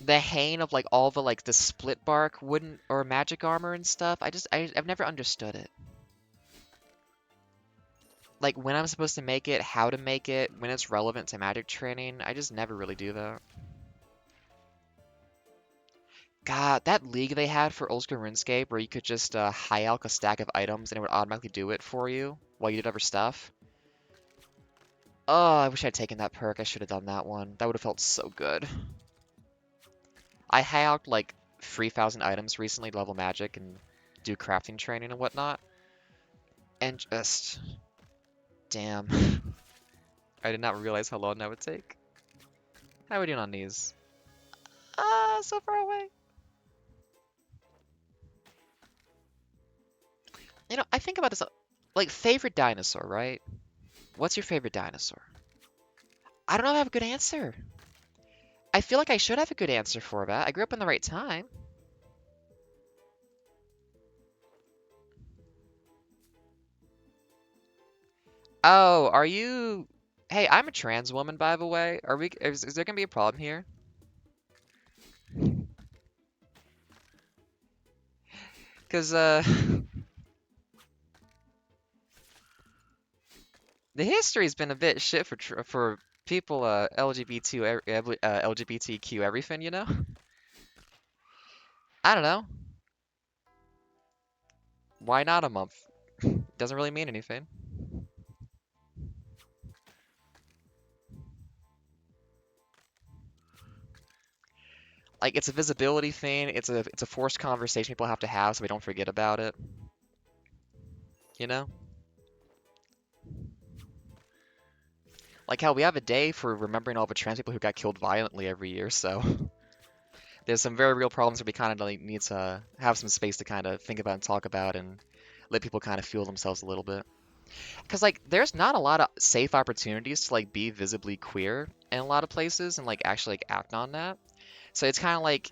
the hang of like all the like the split bark wooden or magic armor and stuff. I've never understood it. Like when I'm supposed to make it, how to make it, when it's relevant to magic training. I just never really do that. God, that league they had for old school RuneScape where you could just high alch a stack of items and it would automatically do it for you while you did other stuff. Oh, I wish I'd taken that perk. I should have done that one. That would have felt so good. I high alched like 3,000 items recently to level magic and do crafting training and whatnot. And just... Damn. I did not realize how long that would take. How are we doing on these? So far away. I think about this, like, favorite dinosaur, right? What's your favorite dinosaur? I don't know if I have a good answer. I feel like I should have a good answer for that. I grew up in the right time. Oh, are you? Hey, I'm a trans woman, by the way. Is there gonna be a problem here? Because the history's been a bit shit for people LGBTQ everything, you know? I don't know. Why not a month? Doesn't really mean anything. Like it's a visibility thing. It's a forced conversation people have to have so we don't forget about it. You know? Like how we have a day for remembering all the trans people who got killed violently every year. So there's some very real problems that we kind of like, need to have some space to kind of think about and talk about and let people kind of feel themselves a little bit. Because like there's not a lot of safe opportunities to like be visibly queer in a lot of places and like actually like act on that. So it's kind of like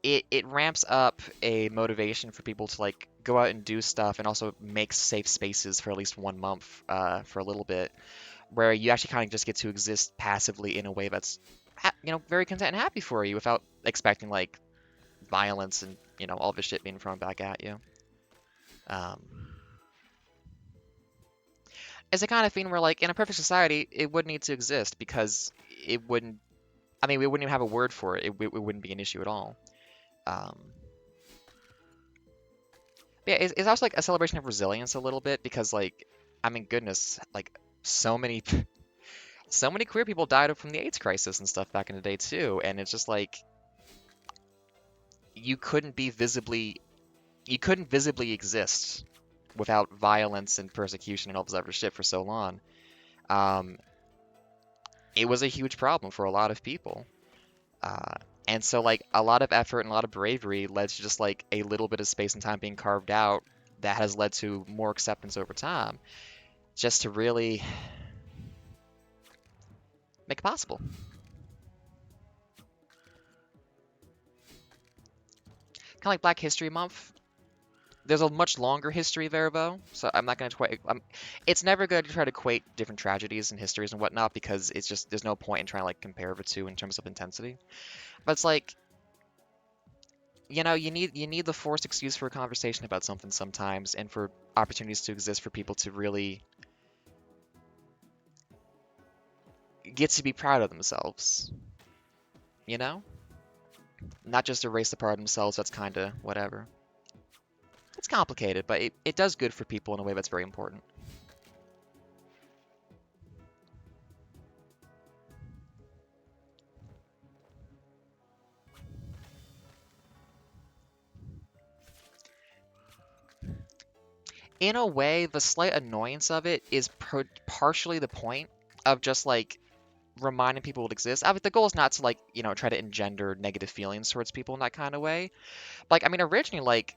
it ramps up a motivation for people to like go out and do stuff and also make safe spaces for at least 1 month for a little bit, where you actually kind of just get to exist passively in a way that's very content and happy for you without expecting like violence and all this shit being thrown back at you. Um, it's the kind of thing where like in a perfect society it wouldn't need to exist because it wouldn't. I mean, we wouldn't even have a word for it. It wouldn't be an issue at all. Um, Yeah, it's also like a celebration of resilience a little bit because like, I mean, goodness, like so many so many queer people died from the AIDS crisis and stuff back in the day too, and it's just like you couldn't be visibly you couldn't visibly exist without violence and persecution and all this other shit for so long. Um, it was a huge problem for a lot of people. Uh, and so like a lot of effort and a lot of bravery led to just like a little bit of space and time being carved out that has led to more acceptance over time, just to really make it possible. Kind of like Black History Month. There's a much longer history there, though, so I'm not going to quite. It's never good to try to equate different tragedies and histories and whatnot because it's just there's no point in trying to like compare the two in terms of intensity. But it's like you need the forced excuse for a conversation about something sometimes, and for opportunities to exist for people to really get to be proud of themselves. You know, not just erase the part of themselves that's kind of whatever. It's complicated, but it does good for people in a way that's very important. In a way, the slight annoyance of it is partially the point of just like reminding people it exists. I mean, the goal is not to like try to engender negative feelings towards people in that kind of way. Like, I mean, originally, like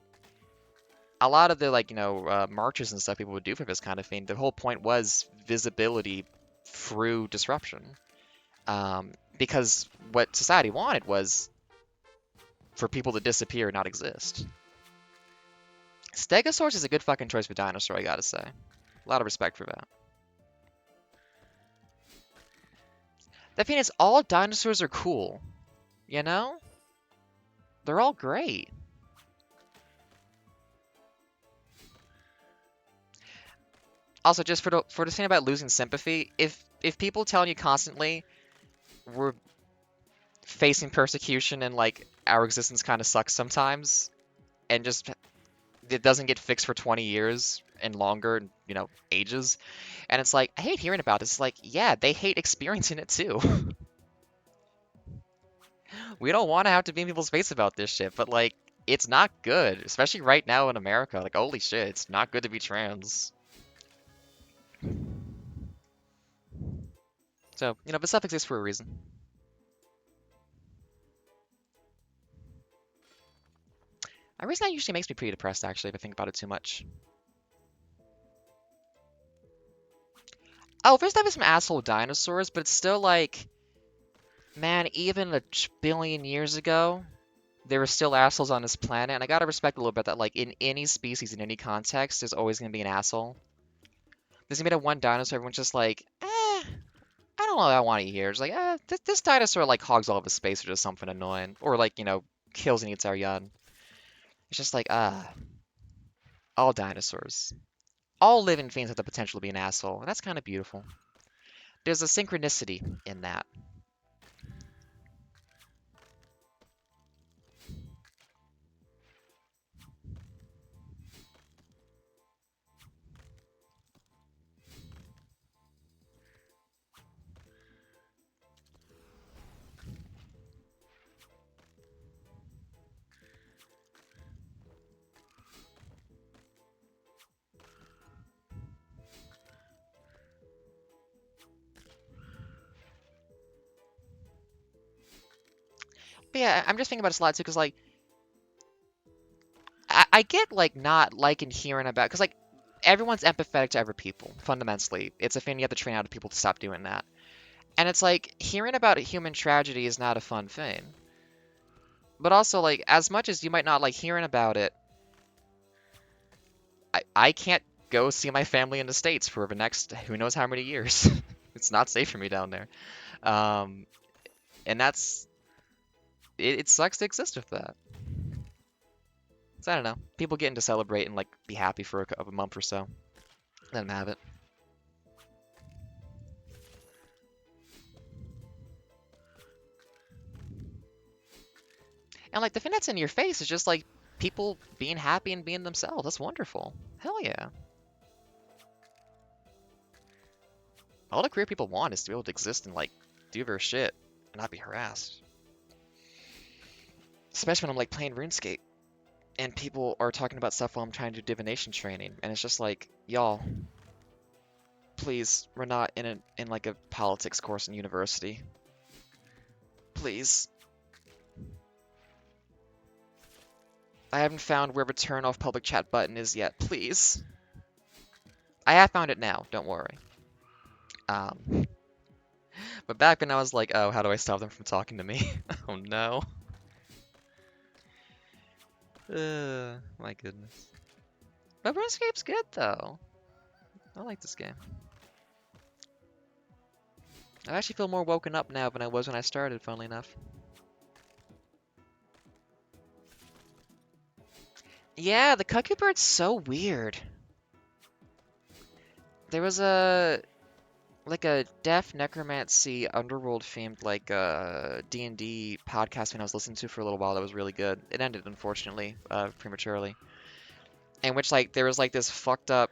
a lot of the like marches and stuff people would do for this kind of thing. The whole point was visibility through disruption, because what society wanted was for people to disappear and not exist. Stegosaurus is a good fucking choice for dinosaur, I gotta say. A lot of respect for that. The thing is, all dinosaurs are cool, you know? They're all great. Also, just for the thing about losing sympathy, if people telling you constantly we're facing persecution and like our existence kind of sucks sometimes, and just it doesn't get fixed for 20 years and longer, ages, and it's like I hate hearing about this. It's like, yeah, they hate experiencing it too. We don't want to have to be in people's face about this shit, but like, it's not good, especially right now in America. Like, holy shit, it's not good to be trans. So, this stuff exists for a reason. A reason that usually makes me pretty depressed, actually, if I think about it too much. Oh, there's definitely some asshole dinosaurs, but it's still like, man, even a billion years ago, there were still assholes on this planet, and I gotta respect a little bit that, like, in any species, in any context, there's always gonna be an asshole. There's gonna be that one dinosaur, everyone's just like, I don't know if I want to eat here. It's like, this dinosaur like hogs all of his space or just something annoying. Or like, kills and eats our young. It's just like, all dinosaurs. All living things have the potential to be an asshole, and that's kind of beautiful. There's a synchronicity in that. But yeah, I'm just thinking about this a lot too, because like, I get like not liking hearing about, because like, everyone's empathetic to other people, fundamentally. It's a thing you have to train out of people to stop doing that. And it's like, hearing about a human tragedy is not a fun thing. But also, like, as much as you might not like hearing about it, I can't go see my family in the States for the next who knows how many years. It's not safe for me down there. Um, and it sucks to exist with that. So I don't know. People getting to celebrate and like be happy for a month or so. Let them have it. And like the thing that's in your face is just like people being happy and being themselves. That's wonderful. Hell yeah. All the queer people want is to be able to exist and like do their shit and not be harassed. Especially when I'm like playing RuneScape and people are talking about stuff while I'm trying to do divination training, and it's just like, y'all, please, we're not in like a politics course in university. Please. I haven't found where the turn off public chat button is yet. Please. I have found it now. Don't worry. Um, but back when I was like, oh, how do I stop them from talking to me? Oh no. My goodness. But RuneScape's good though. I like this game. I actually feel more woken up now than I was when I started, funnily enough. Yeah, the cuckoo bird's so weird. There was a deaf necromancy underworld themed like D&D podcast when I was listening to for a little while that was really good. It ended unfortunately prematurely. In which like there was like this fucked up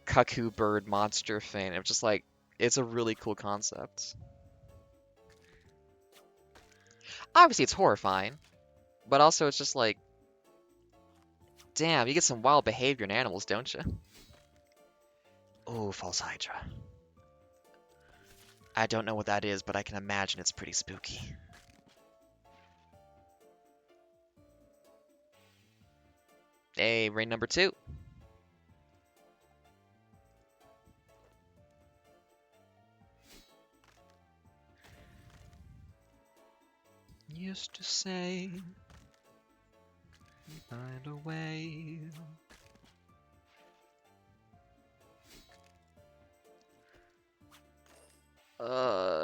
cuckoo bird monster thing. It was just like it's a really cool concept. Obviously it's horrifying, but also it's just like damn, you get some wild behavior in animals, don't you? Oh, false hydra. I don't know what that is, but I can imagine it's pretty spooky. Hey, rain number 2. Used to say, find a way.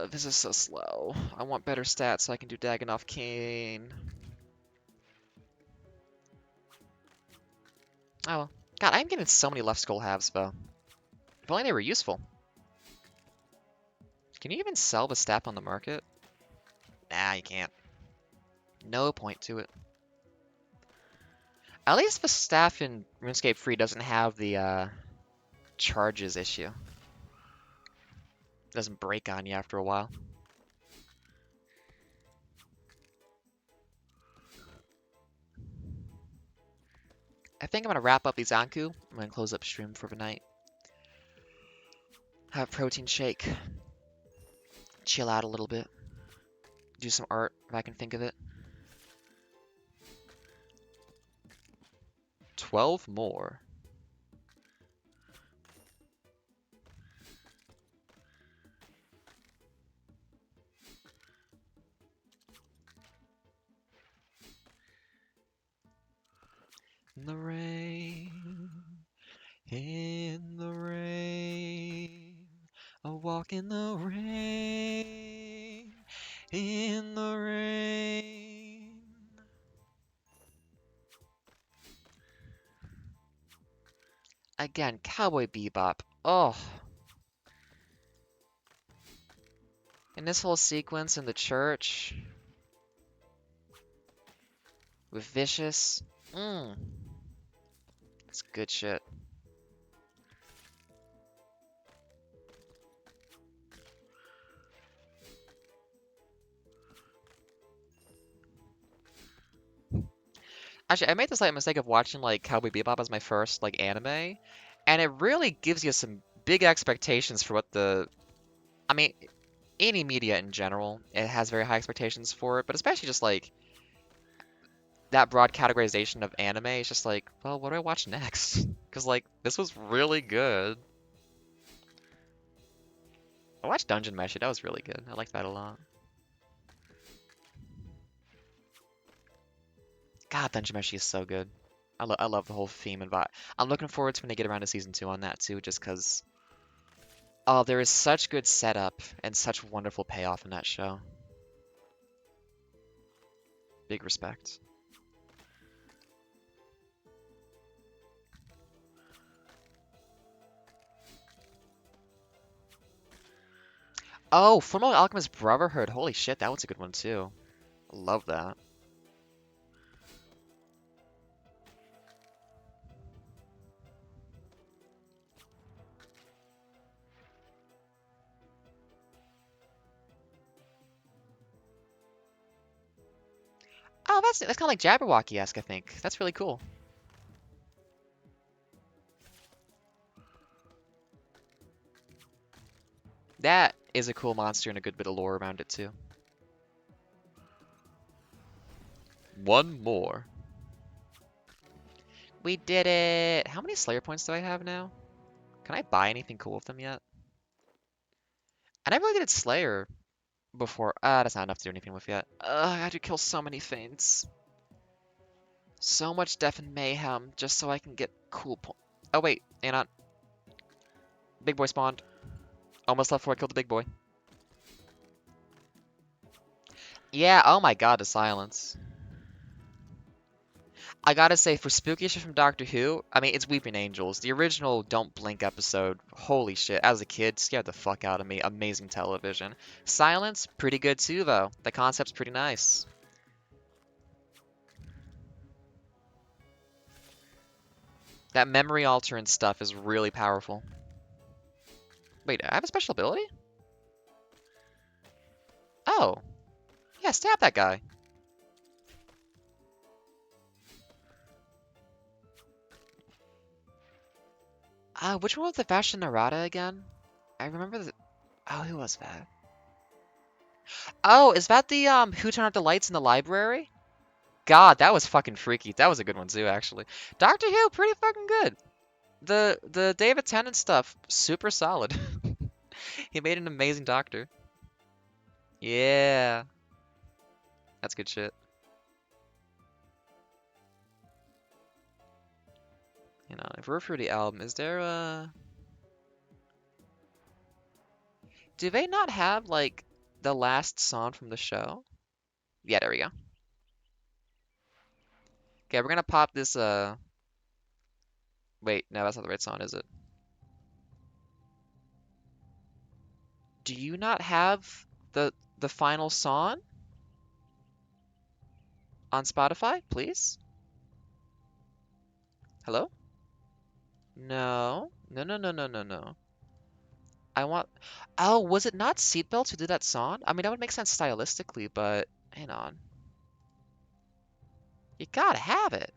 This is so slow. I want better stats so I can do Dagannoth King. Oh well. God, I'm getting so many left skull halves, though. If only they were useful. Can you even sell the staff on the market? Nah, you can't. No point to it. At least the staff in RuneScape Free doesn't have the charges issue. It doesn't break on you after a while. I think I'm gonna wrap up these Anku. I'm gonna close up stream for the night. Have a protein shake. Chill out a little bit. Do some art if I can think of it. 12 more. In the rain, in the walk in the rain, in the rain. Again, Cowboy Bebop. Oh, and this whole sequence in the church with Vicious. It's good shit. Actually, I made the slight mistake of watching like Cowboy Bebop as my first like anime, and it really gives you some big expectations for what the. I mean, any media in general, it has very high expectations for it, but especially just like that broad categorization of anime is just like, well, what do I watch next? Because like this was really good. I watched Dungeon Meshi. That was really good. I liked that a lot. God, Dungeon Meshi is so good. I love the whole theme and vibe. I'm looking forward to when they get around to season 2 on that too, just because. Oh, there is such good setup and such wonderful payoff in that show. Big respect. Oh, Fullmetal Alchemist Brotherhood. Holy shit, that was a good one too. I love that. Oh, that's kind of like Jabberwocky-esque, I think. That's really cool. That is a cool monster and a good bit of lore around it too. One more. We did it! How many Slayer points do I have now? Can I buy anything cool with them yet? I never really did Slayer before. That's not enough to do anything with yet. I had to kill so many things. So much death and mayhem just so I can get cool points. Oh wait, Anon. Big boy spawned. Almost left before I killed the big boy. Yeah, oh my god, the silence. I gotta say, for spooky shit from Doctor Who, I mean, it's Weeping Angels. The original Don't Blink episode, holy shit, as a kid, scared the fuck out of me. Amazing television. Silence, pretty good too, though. The concept's pretty nice. That memory altering stuff is really powerful. Wait, I have a special ability? Oh. Yeah, stab that guy. Which one was the Fashion Narada again? I remember the... Oh, who was that? Oh, is that the, who turned out the lights in the library? God, that was fucking freaky. That was a good one too, actually. Doctor Who, pretty fucking good. The David Tennant stuff, super solid. He made an amazing Doctor. Yeah, that's good shit. You know, if we're for the album, is there a... Do they not have, like, the last song from the show? Yeah, there we go. Okay, we're gonna pop this, Wait, no, that's not the right song, is it? Do you not have the final song on Spotify, please? Hello? No. No, no, no, no, no, no. I want... Oh, was it not Seatbelts who did that song? I mean, that would make sense stylistically, but... Hang on. You gotta have it.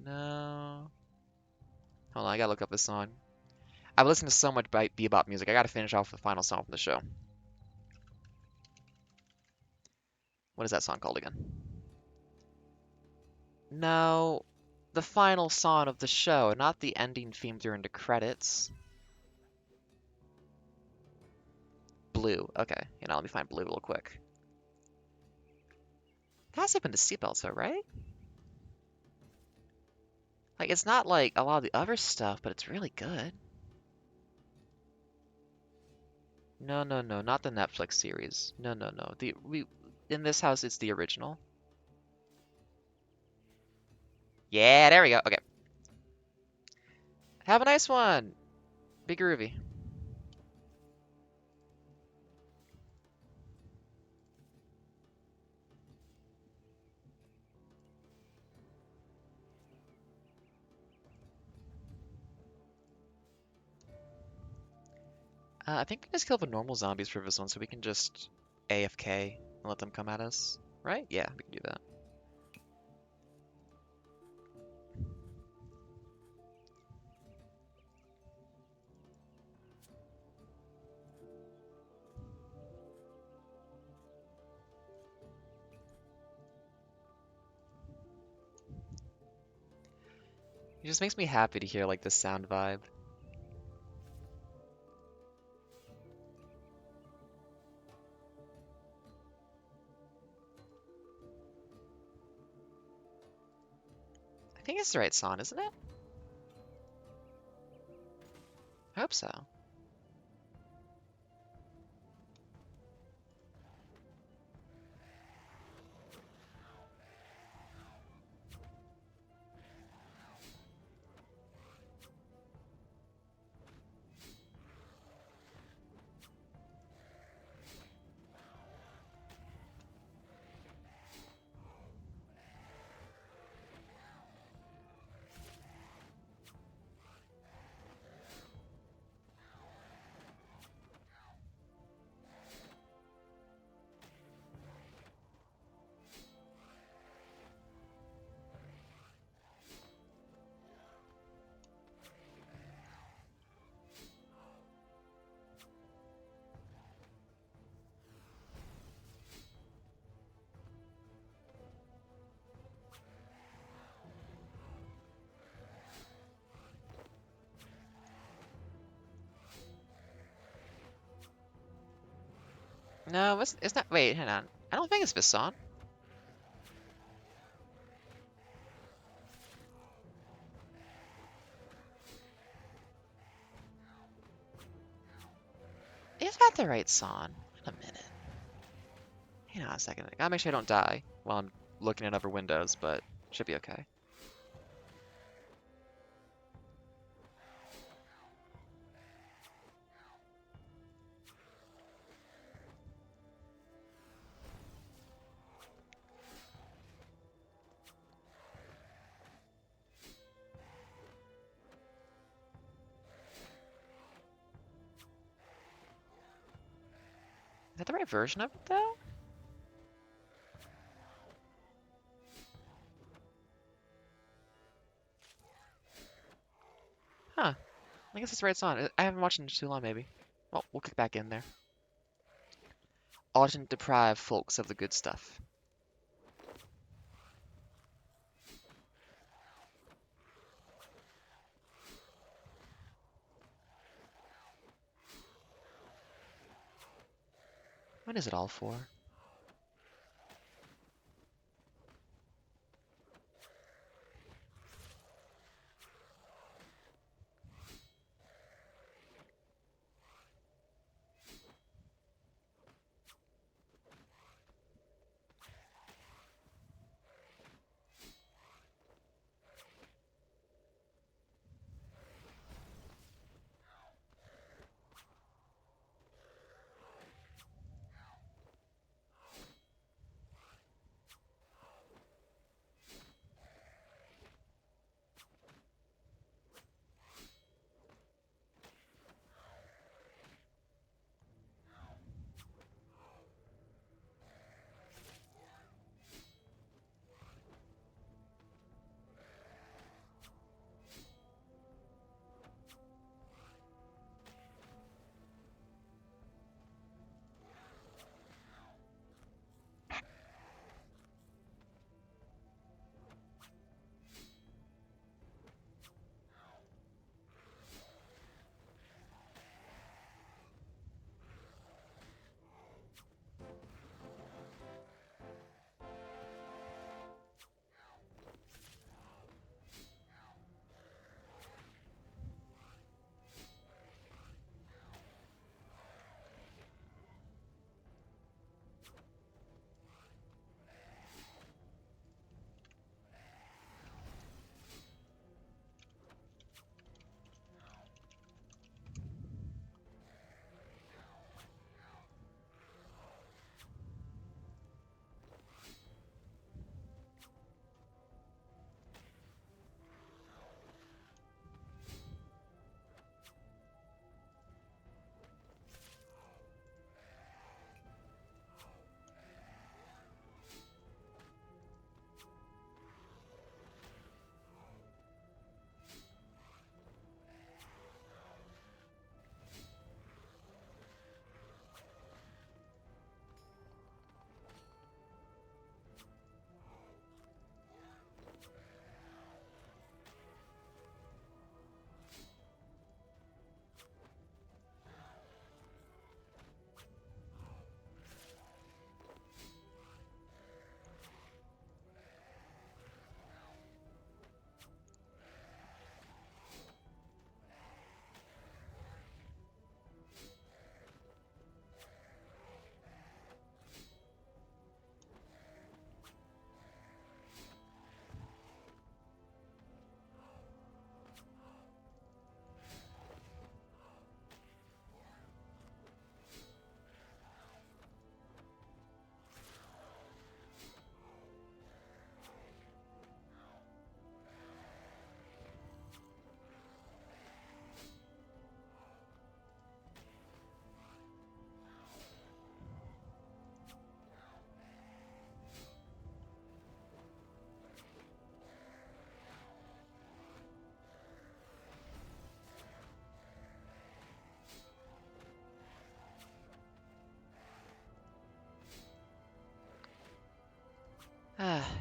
No. Hold on, I gotta look up this song. I've listened to so much bebop music. I gotta finish off the final song from the show. What is that song called again? No. The final song of the show, not the ending theme during the credits. Blue. Okay. You know, let me find Blue real quick. That's happened to Seatbelts though, right? Like, it's not like a lot of the other stuff, but it's really good. No, no, no, not the Netflix series. No, no, no. We in this house it's the original. Yeah, there we go. Okay. Have a nice one. Be groovy. I think we just kill the normal zombies for this one, so we can just AFK and let them come at us. Right? Yeah, we can do that. It just makes me happy to hear like the sound vibe. I think it's the right song, isn't it? I hope so. No, it's not. Wait, hang on. I don't think it's this song. Is that the right song? Wait a minute. Hang on a second. I gotta make sure I don't die while I'm looking at other windows, but should be okay. Is that the right version of it, though? Huh. I guess it's the right song. I haven't watched it in too long, maybe. Well, we'll kick back in there. Often deprive folks of the good stuff. What is it all for?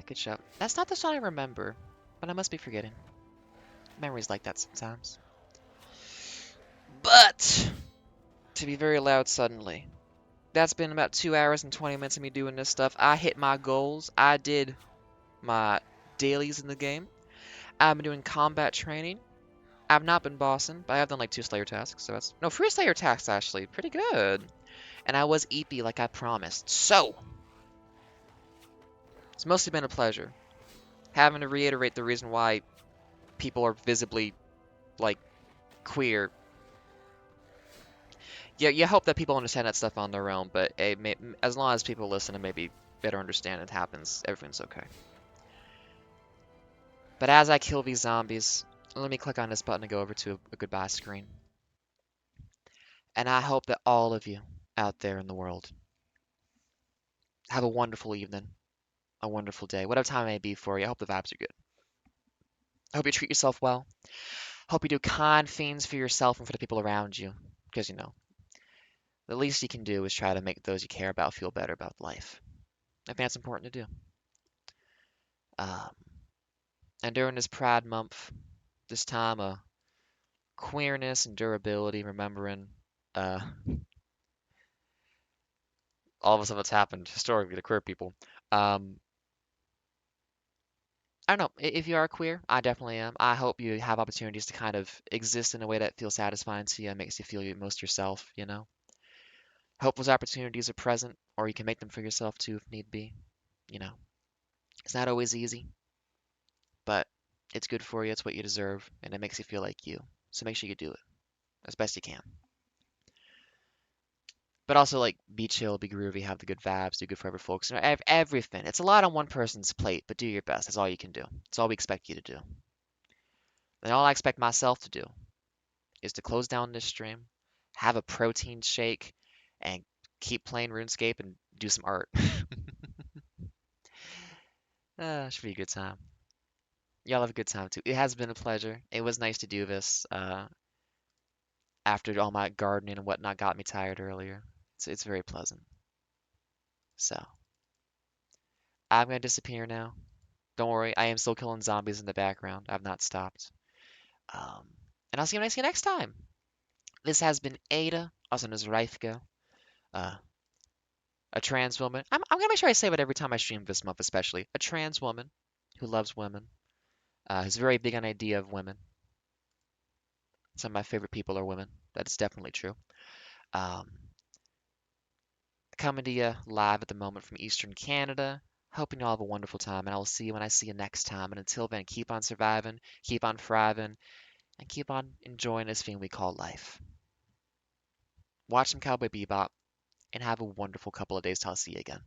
Good job. That's not the song I remember, but I must be forgetting. Memories like that sometimes. But to be very loud suddenly. That's been about 2 hours and 20 minutes of me doing this stuff. I hit my goals. I did my dailies in the game. I've been doing combat training. I've not been bossing, but I have done like 2 Slayer tasks, so that's... No, 3 Slayer tasks, actually. Pretty good. And I was eepy like I promised. So, it's mostly been a pleasure. Having to reiterate the reason why people are visibly, like, queer. Yeah, you hope that people understand that stuff on their own, but as long as people listen and maybe better understand it happens, everything's okay. But as I kill these zombies, let me click on this button to go over to a goodbye screen. And I hope that all of you out there in the world have a wonderful evening, a wonderful day, whatever time it may be for you. I hope the vibes are good. I hope you treat yourself well. Hope you do kind things for yourself and for the people around you. Because, you know, the least you can do is try to make those you care about feel better about life. I think that's important to do. Um, and during this Pride Month, this time of queerness and durability, remembering uh, all of us that's happened historically to queer people. Um, I don't know. If you are queer, I definitely am. I hope you have opportunities to kind of exist in a way that feels satisfying to you and makes you feel most yourself, you know? Hope those opportunities are present, or you can make them for yourself too if need be. You know, it's not always easy, but it's good for you. It's what you deserve, and it makes you feel like you. So make sure you do it as best you can. But also, like, be chill, be groovy, have the good vibes, do good for other folks. You know, everything. It's a lot on one person's plate, but do your best. That's all you can do. That's all we expect you to do. And all I expect myself to do is to close down this stream, have a protein shake, and keep playing RuneScape and do some art. Should be a good time. Y'all have a good time too. It has been a pleasure. It was nice to do this after all my gardening and whatnot got me tired earlier. It's very pleasant. So I'm gonna disappear now. Don't worry, I am still killing zombies in the background. I've not stopped. Um, and I'll see you when I see you next time. This has been Ada, also known as Reifka, uh, a trans woman. I'm gonna make sure I say it every time I stream this month, especially a trans woman who loves women. Who's very big on idea of women. Some of my favorite people are women. That is definitely true. Um, Coming to you live at the moment from Eastern Canada. Hoping you all have a wonderful time, and I will see you when I see you next time. And until then, keep on surviving, keep on thriving, and keep on enjoying this thing we call life. Watch some Cowboy Bebop, and have a wonderful couple of days till I see you again.